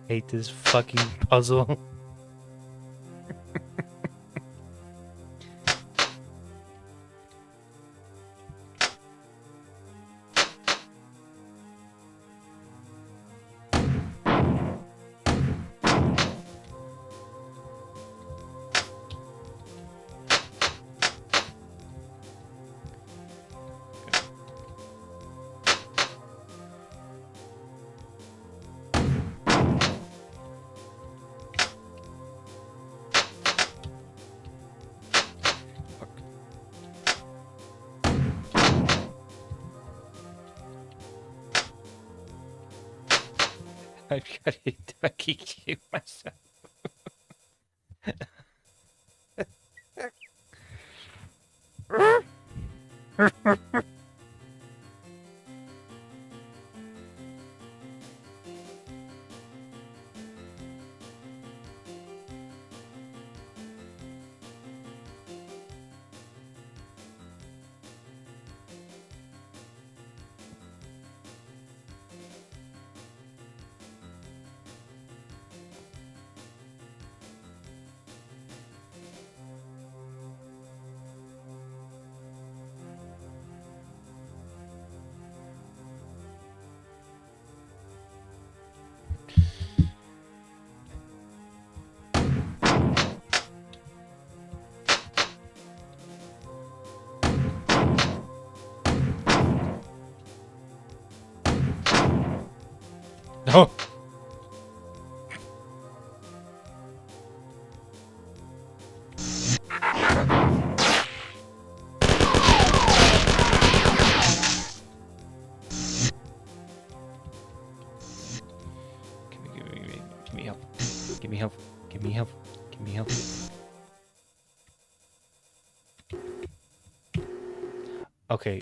Hate this fucking puzzle. I've got to fucking shoot myself. No. Give me help. Give me help. Give me help. Give me help. Okay.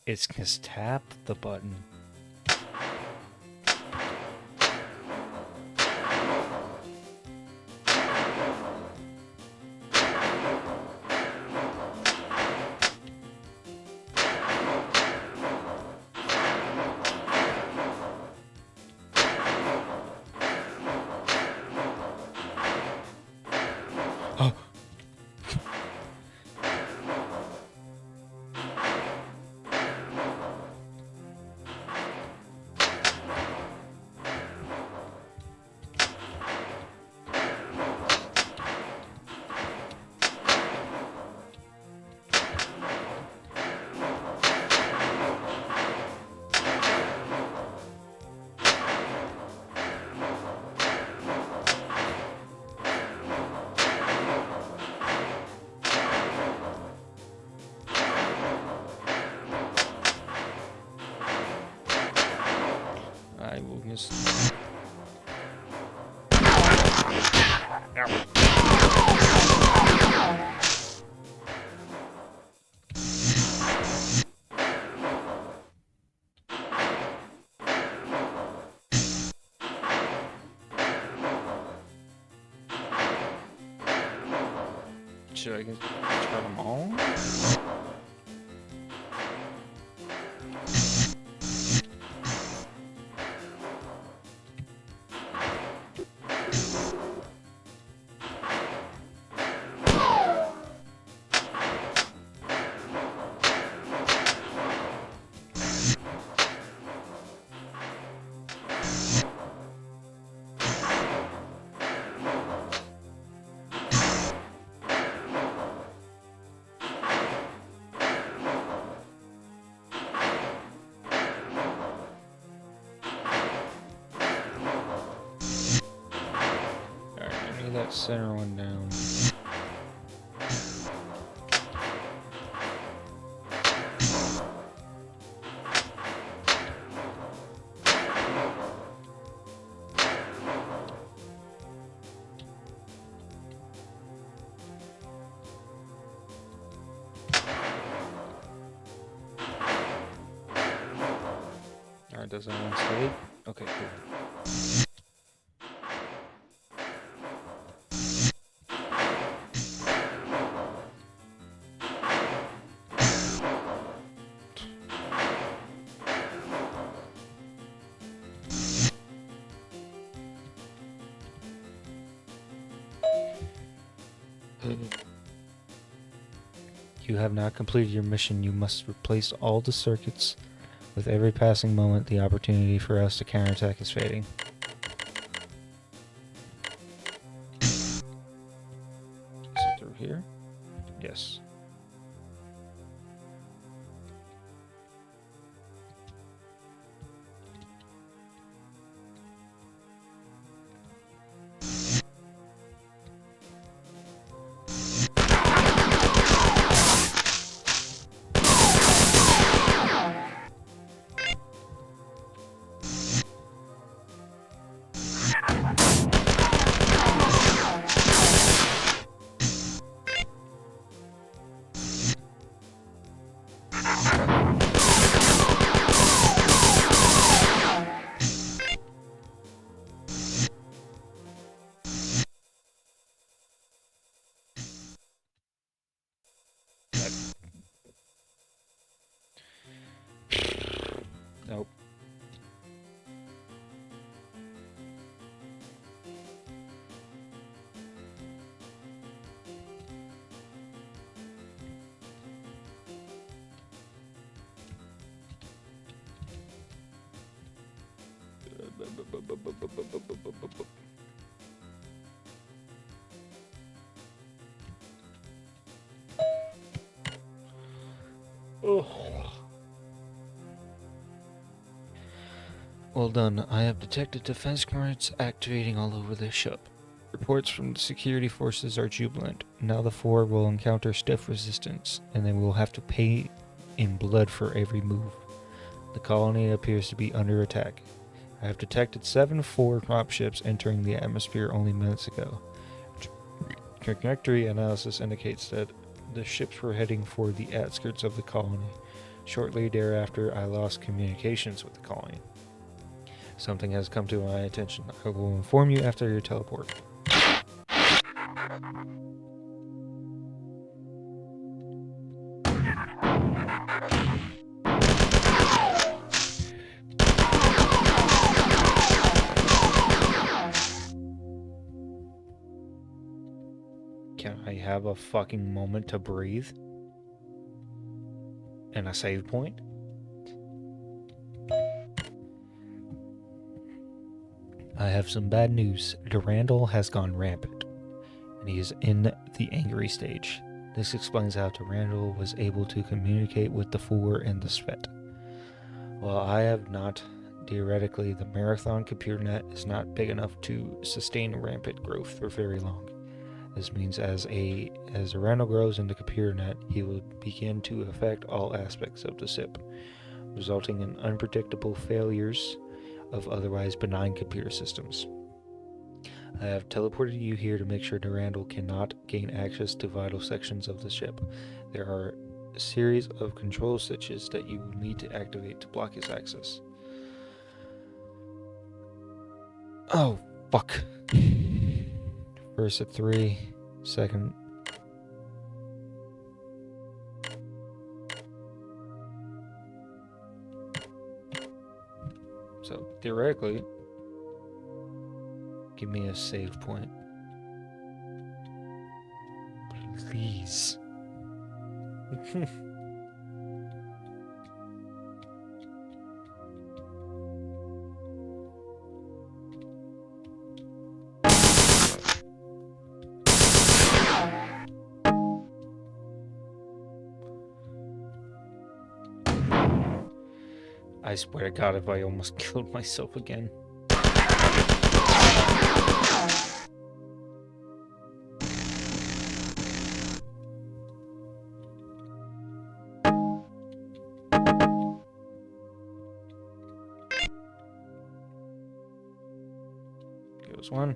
It's just tap the button. Oh. I will just... Should I get turn them on? Lay that center one down. Alright, does that one stay? Okay, cool. You have not completed your mission. You must replace all the circuits. With every passing moment, the opportunity for us to counterattack is fading. Is it through here? Yes. Nope. Oh. Well done. I have detected defense currents activating all over the ship. Reports from the security forces are jubilant. Now the four will encounter stiff resistance, and they will have to pay in blood for every move. The colony appears to be under attack. I have detected 7 4 crop ships entering the atmosphere only minutes ago. Trajectory analysis indicates that the ships were heading for the outskirts of the colony. Shortly thereafter, I lost communications with the colony. Something has come to my attention. I will inform you after your teleport. Can I have a fucking moment to breathe? And a save point? I have some bad news. Durandal has gone rampant, and he is in the angry stage. This explains how Durandal was able to communicate with the Four and the Svet. While I have not, theoretically, the Marathon computer net is not big enough to sustain rampant growth for very long. This means as Durandal grows in the computer net, he will begin to affect all aspects of the ship, resulting in unpredictable failures of otherwise benign computer systems. I have teleported you here to make sure Durandal cannot gain access to vital sections of the ship. There are a series of control switches that you will need to activate to block his access. Oh, fuck. First at 3, second. So, theoretically, give me a save point. Please. I swear to God, if I almost killed myself again. Goes one.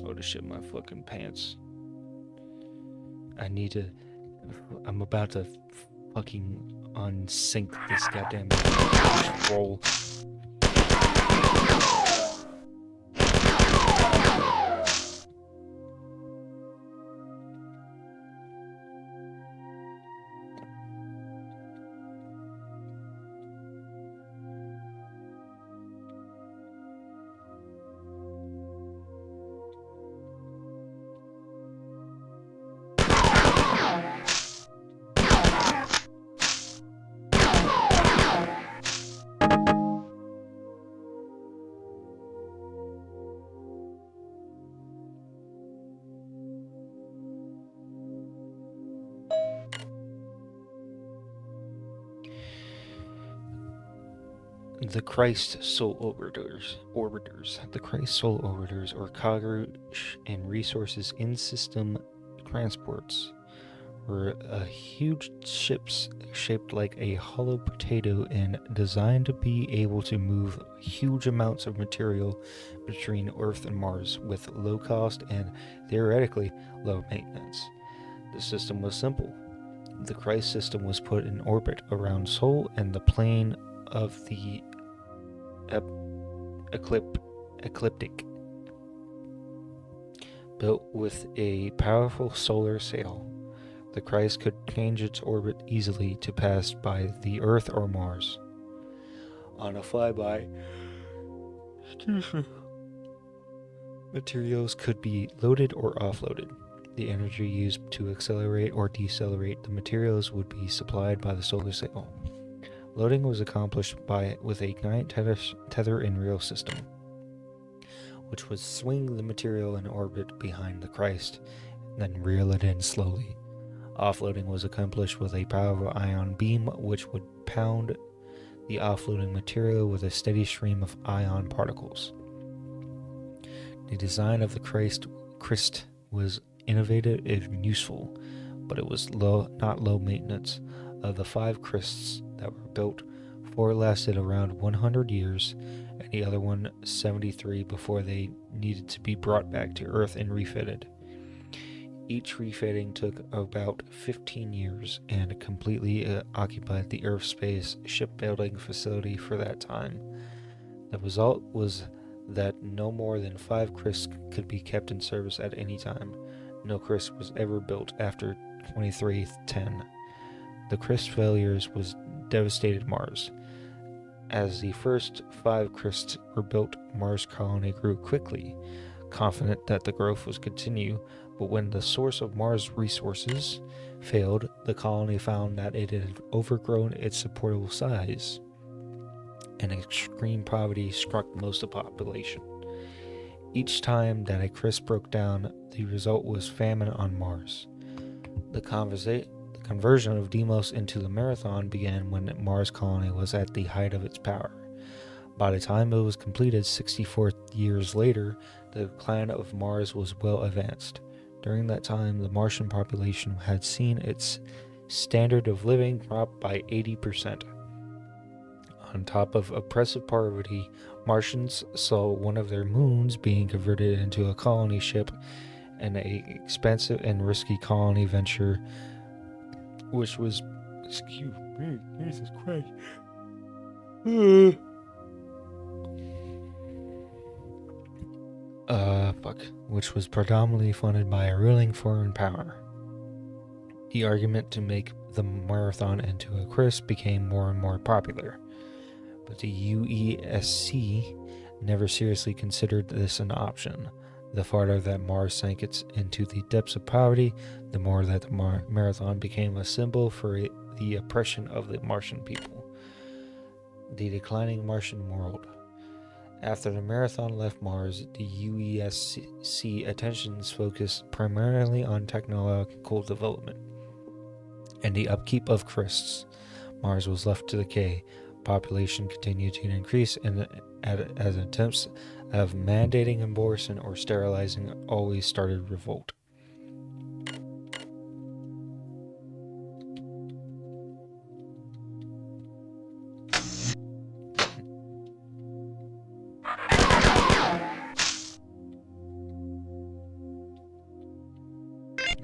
Oh, to shit my fucking pants. I'm about to fucking unsync this goddamn roll. The Christ Soul Orbiters. The Christ Soul Orbiters, or cargo and resources in-system transports, were huge ships shaped like a hollow potato and designed to be able to move huge amounts of material between Earth and Mars with low cost and theoretically low maintenance. The system was simple. The Christ system was put in orbit around Sol and the plane of the ecliptic, built with a powerful solar sail. The Christ could change its orbit easily to pass by the Earth or Mars. On a flyby, materials could be loaded or offloaded. The energy used to accelerate or decelerate the materials would be supplied by the solar sail. Loading was accomplished with a giant tether and reel system, which would swing the material in orbit behind the Christ, and then reel it in slowly. Offloading was accomplished with a powerful ion beam, which would pound the offloading material with a steady stream of ion particles. The design of the Christ was innovative and useful, but it was not low maintenance. Of the 5 Christs that were built, 4 lasted around 100 years, and the other one 73 before they needed to be brought back to Earth and refitted. Each refitting took about 15 years and completely occupied the Earth space shipbuilding facility for that time. The result was that no more than 5 Christs could be kept in service at any time. No Christ was ever built after 2310. The Christ failures was devastated Mars. As the first 5 Christs were built, Mars colony grew quickly, confident that the growth would continue, but when the source of Mars resources failed, the colony found that it had overgrown its supportable size, and extreme poverty struck most of the population. Each time that a Christ broke down, the result was famine on Mars. The conversion of Deimos into the Marathon began when Mars colony was at the height of its power. By the time it was completed 64 years later, the decline of Mars was well advanced. During that time, the Martian population had seen its standard of living drop by 80%. On top of oppressive poverty, Martians saw one of their moons being converted into a colony ship and an expensive and risky colony venture, which was, excuse me, Jesus Christ, which was predominantly funded by a ruling foreign power. The argument to make the Marathon into a Christ became more and more popular, but the UESC never seriously considered this an option. The farther that Mars sank into the depths of poverty, the more that the Marathon became a symbol for the oppression of the Martian people. The declining Martian world. After the Marathon left Mars, the UESC attentions focused primarily on technological development and the upkeep of crysts. Mars was left to decay. Population continued to increase, and as attempts of mandating abortion or sterilizing always started revolt.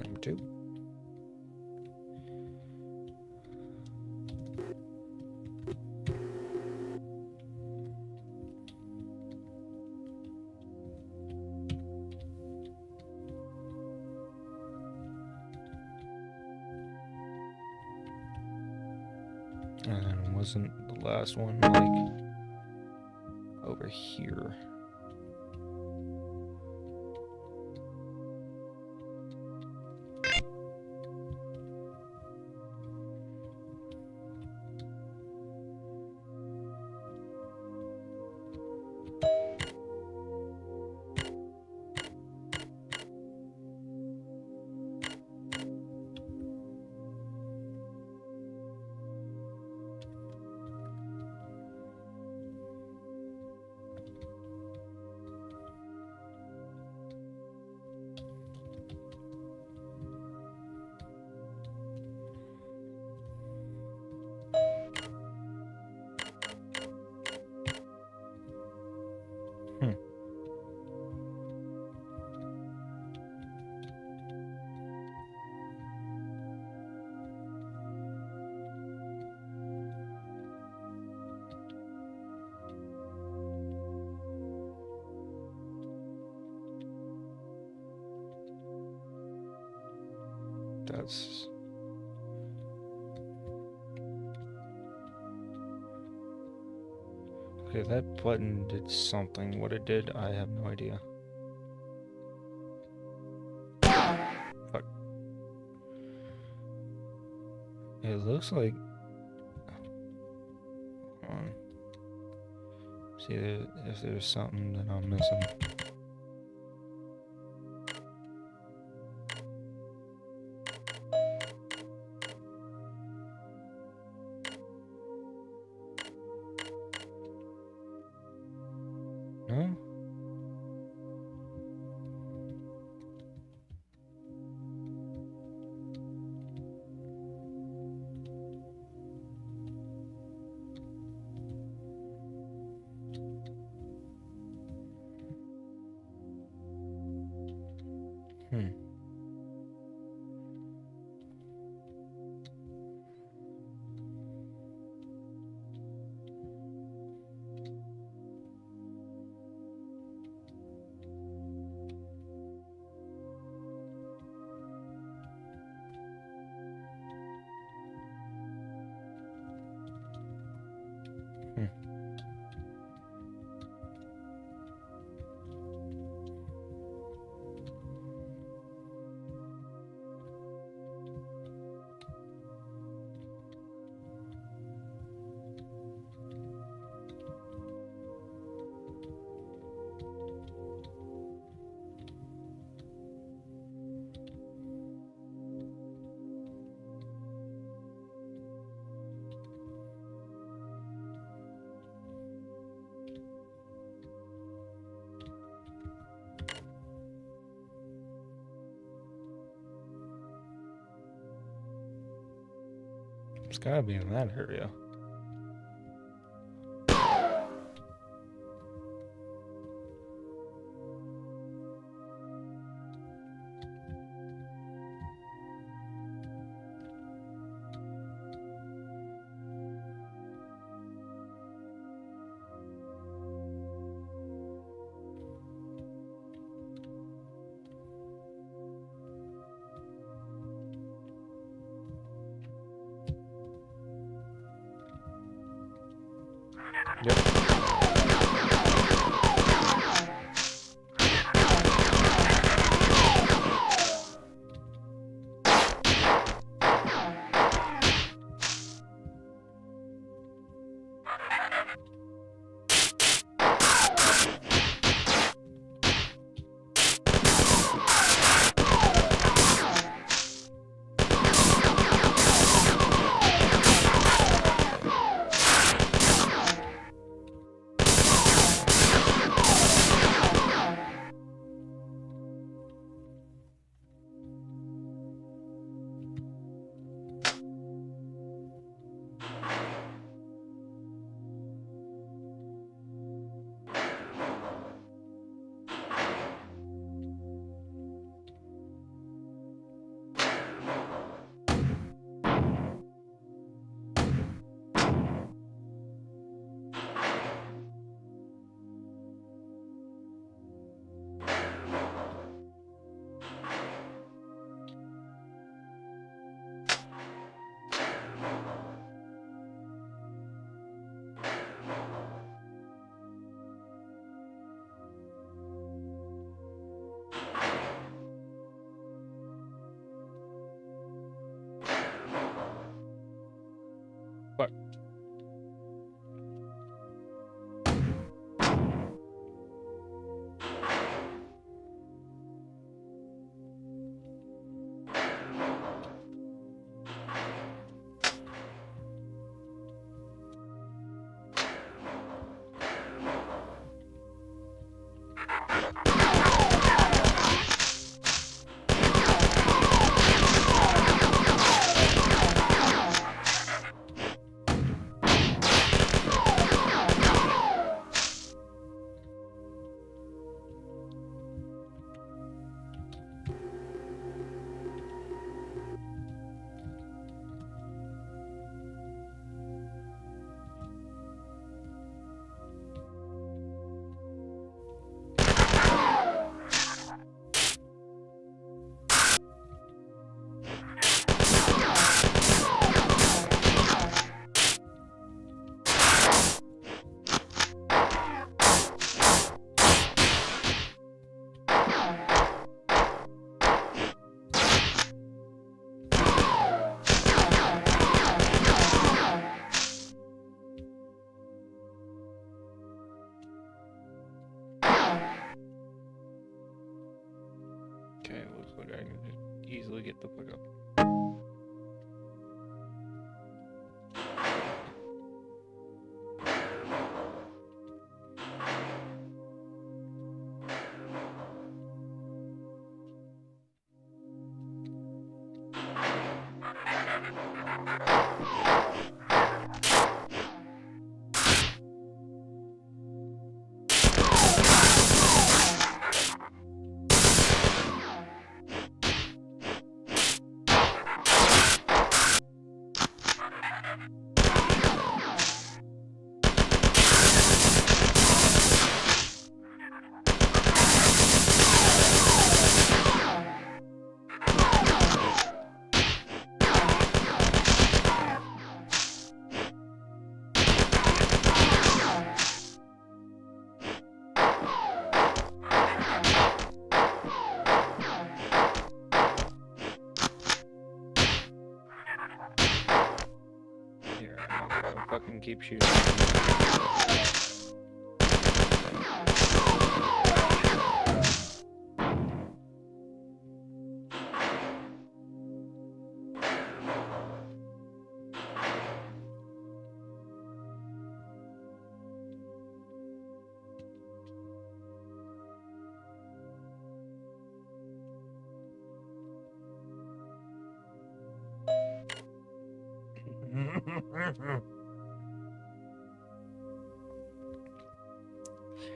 Number 2. And wasn't the last one like over here? That's... okay, that button did something. What it did, I have no idea. Fuck. It looks like... hold on. See if there's something that I'm missing. No? Hmm. Hmm. It's gotta be in that area. Yep. Okay, looks like I can just easily get the pickup. Here, I'll fucking keep shooting.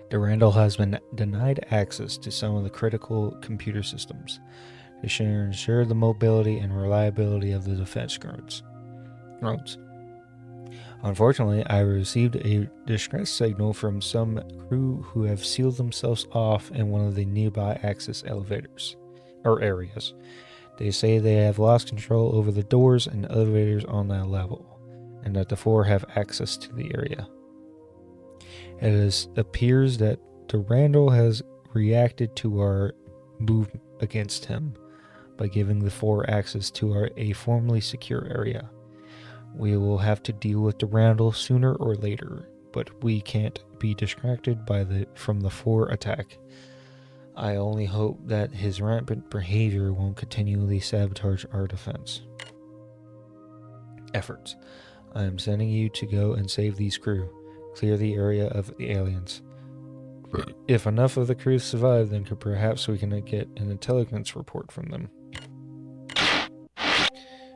Durandal has been denied access to some of the critical computer systems to ensure the mobility and reliability of the defense drones. Unfortunately, I received a distress signal from some crew who have sealed themselves off in one of the nearby access elevators or areas. They say they have lost control over the doors and elevators on that level, and that the four have access to the area. It appears that Durandal has reacted to our move against him by giving the four access to a formerly secure area. We will have to deal with Durandal sooner or later, but we can't be distracted from the four attack. I only hope that his rampant behavior won't continually sabotage our defense efforts. I am sending you to go and save these crew. Clear the area of the aliens. If enough of the crew survive, then perhaps we can get an intelligence report from them.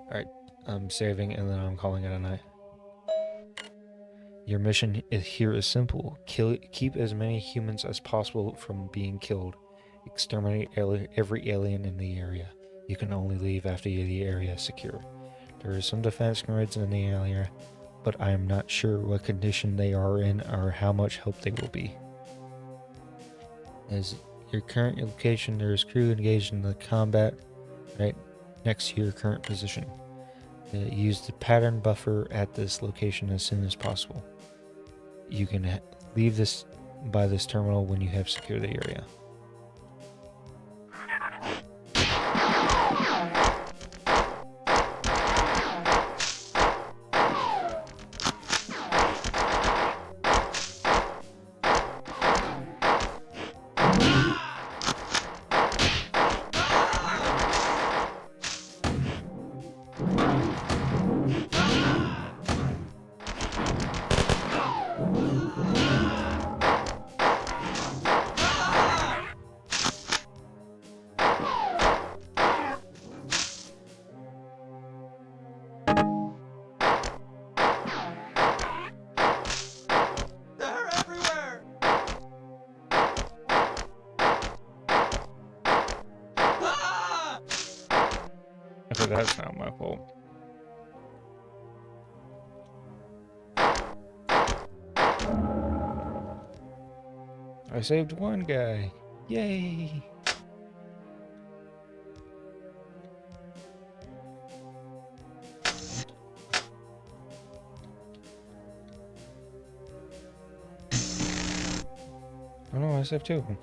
Alright, I'm saving and then I'm calling it a night. Your mission here is simple. Keep as many humans as possible from being killed. Exterminate every alien in the area. You can only leave after the area is secure. There are some defense grids in the area, but I am not sure what condition they are in or how much help they will be. As your current location, there is crew engaged in the combat right next to your current position. Use the pattern buffer at this location as soon as possible. You can leave this by this terminal when you have secured the area. Okay, that's not my fault. I saved one guy. Yay! Oh no, I saved two of them.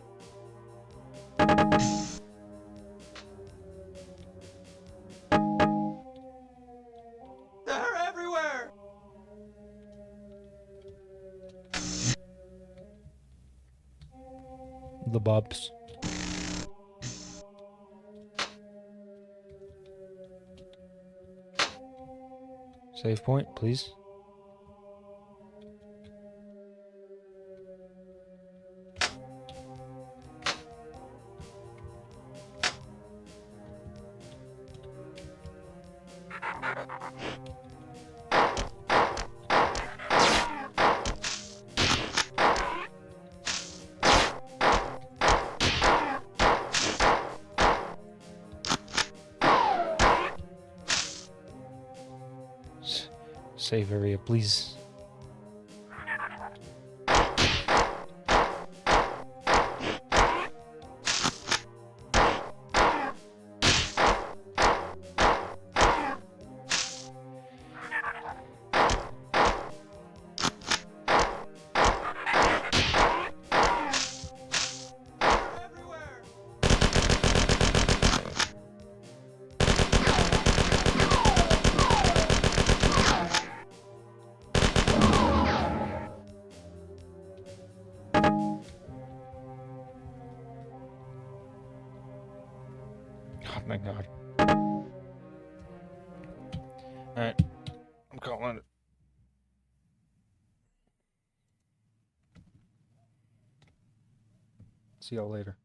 They're everywhere! The Bobs. Save point, please. Save area, please. They're everywhere! Oh my god. Alright, I'm calling it. See y'all later.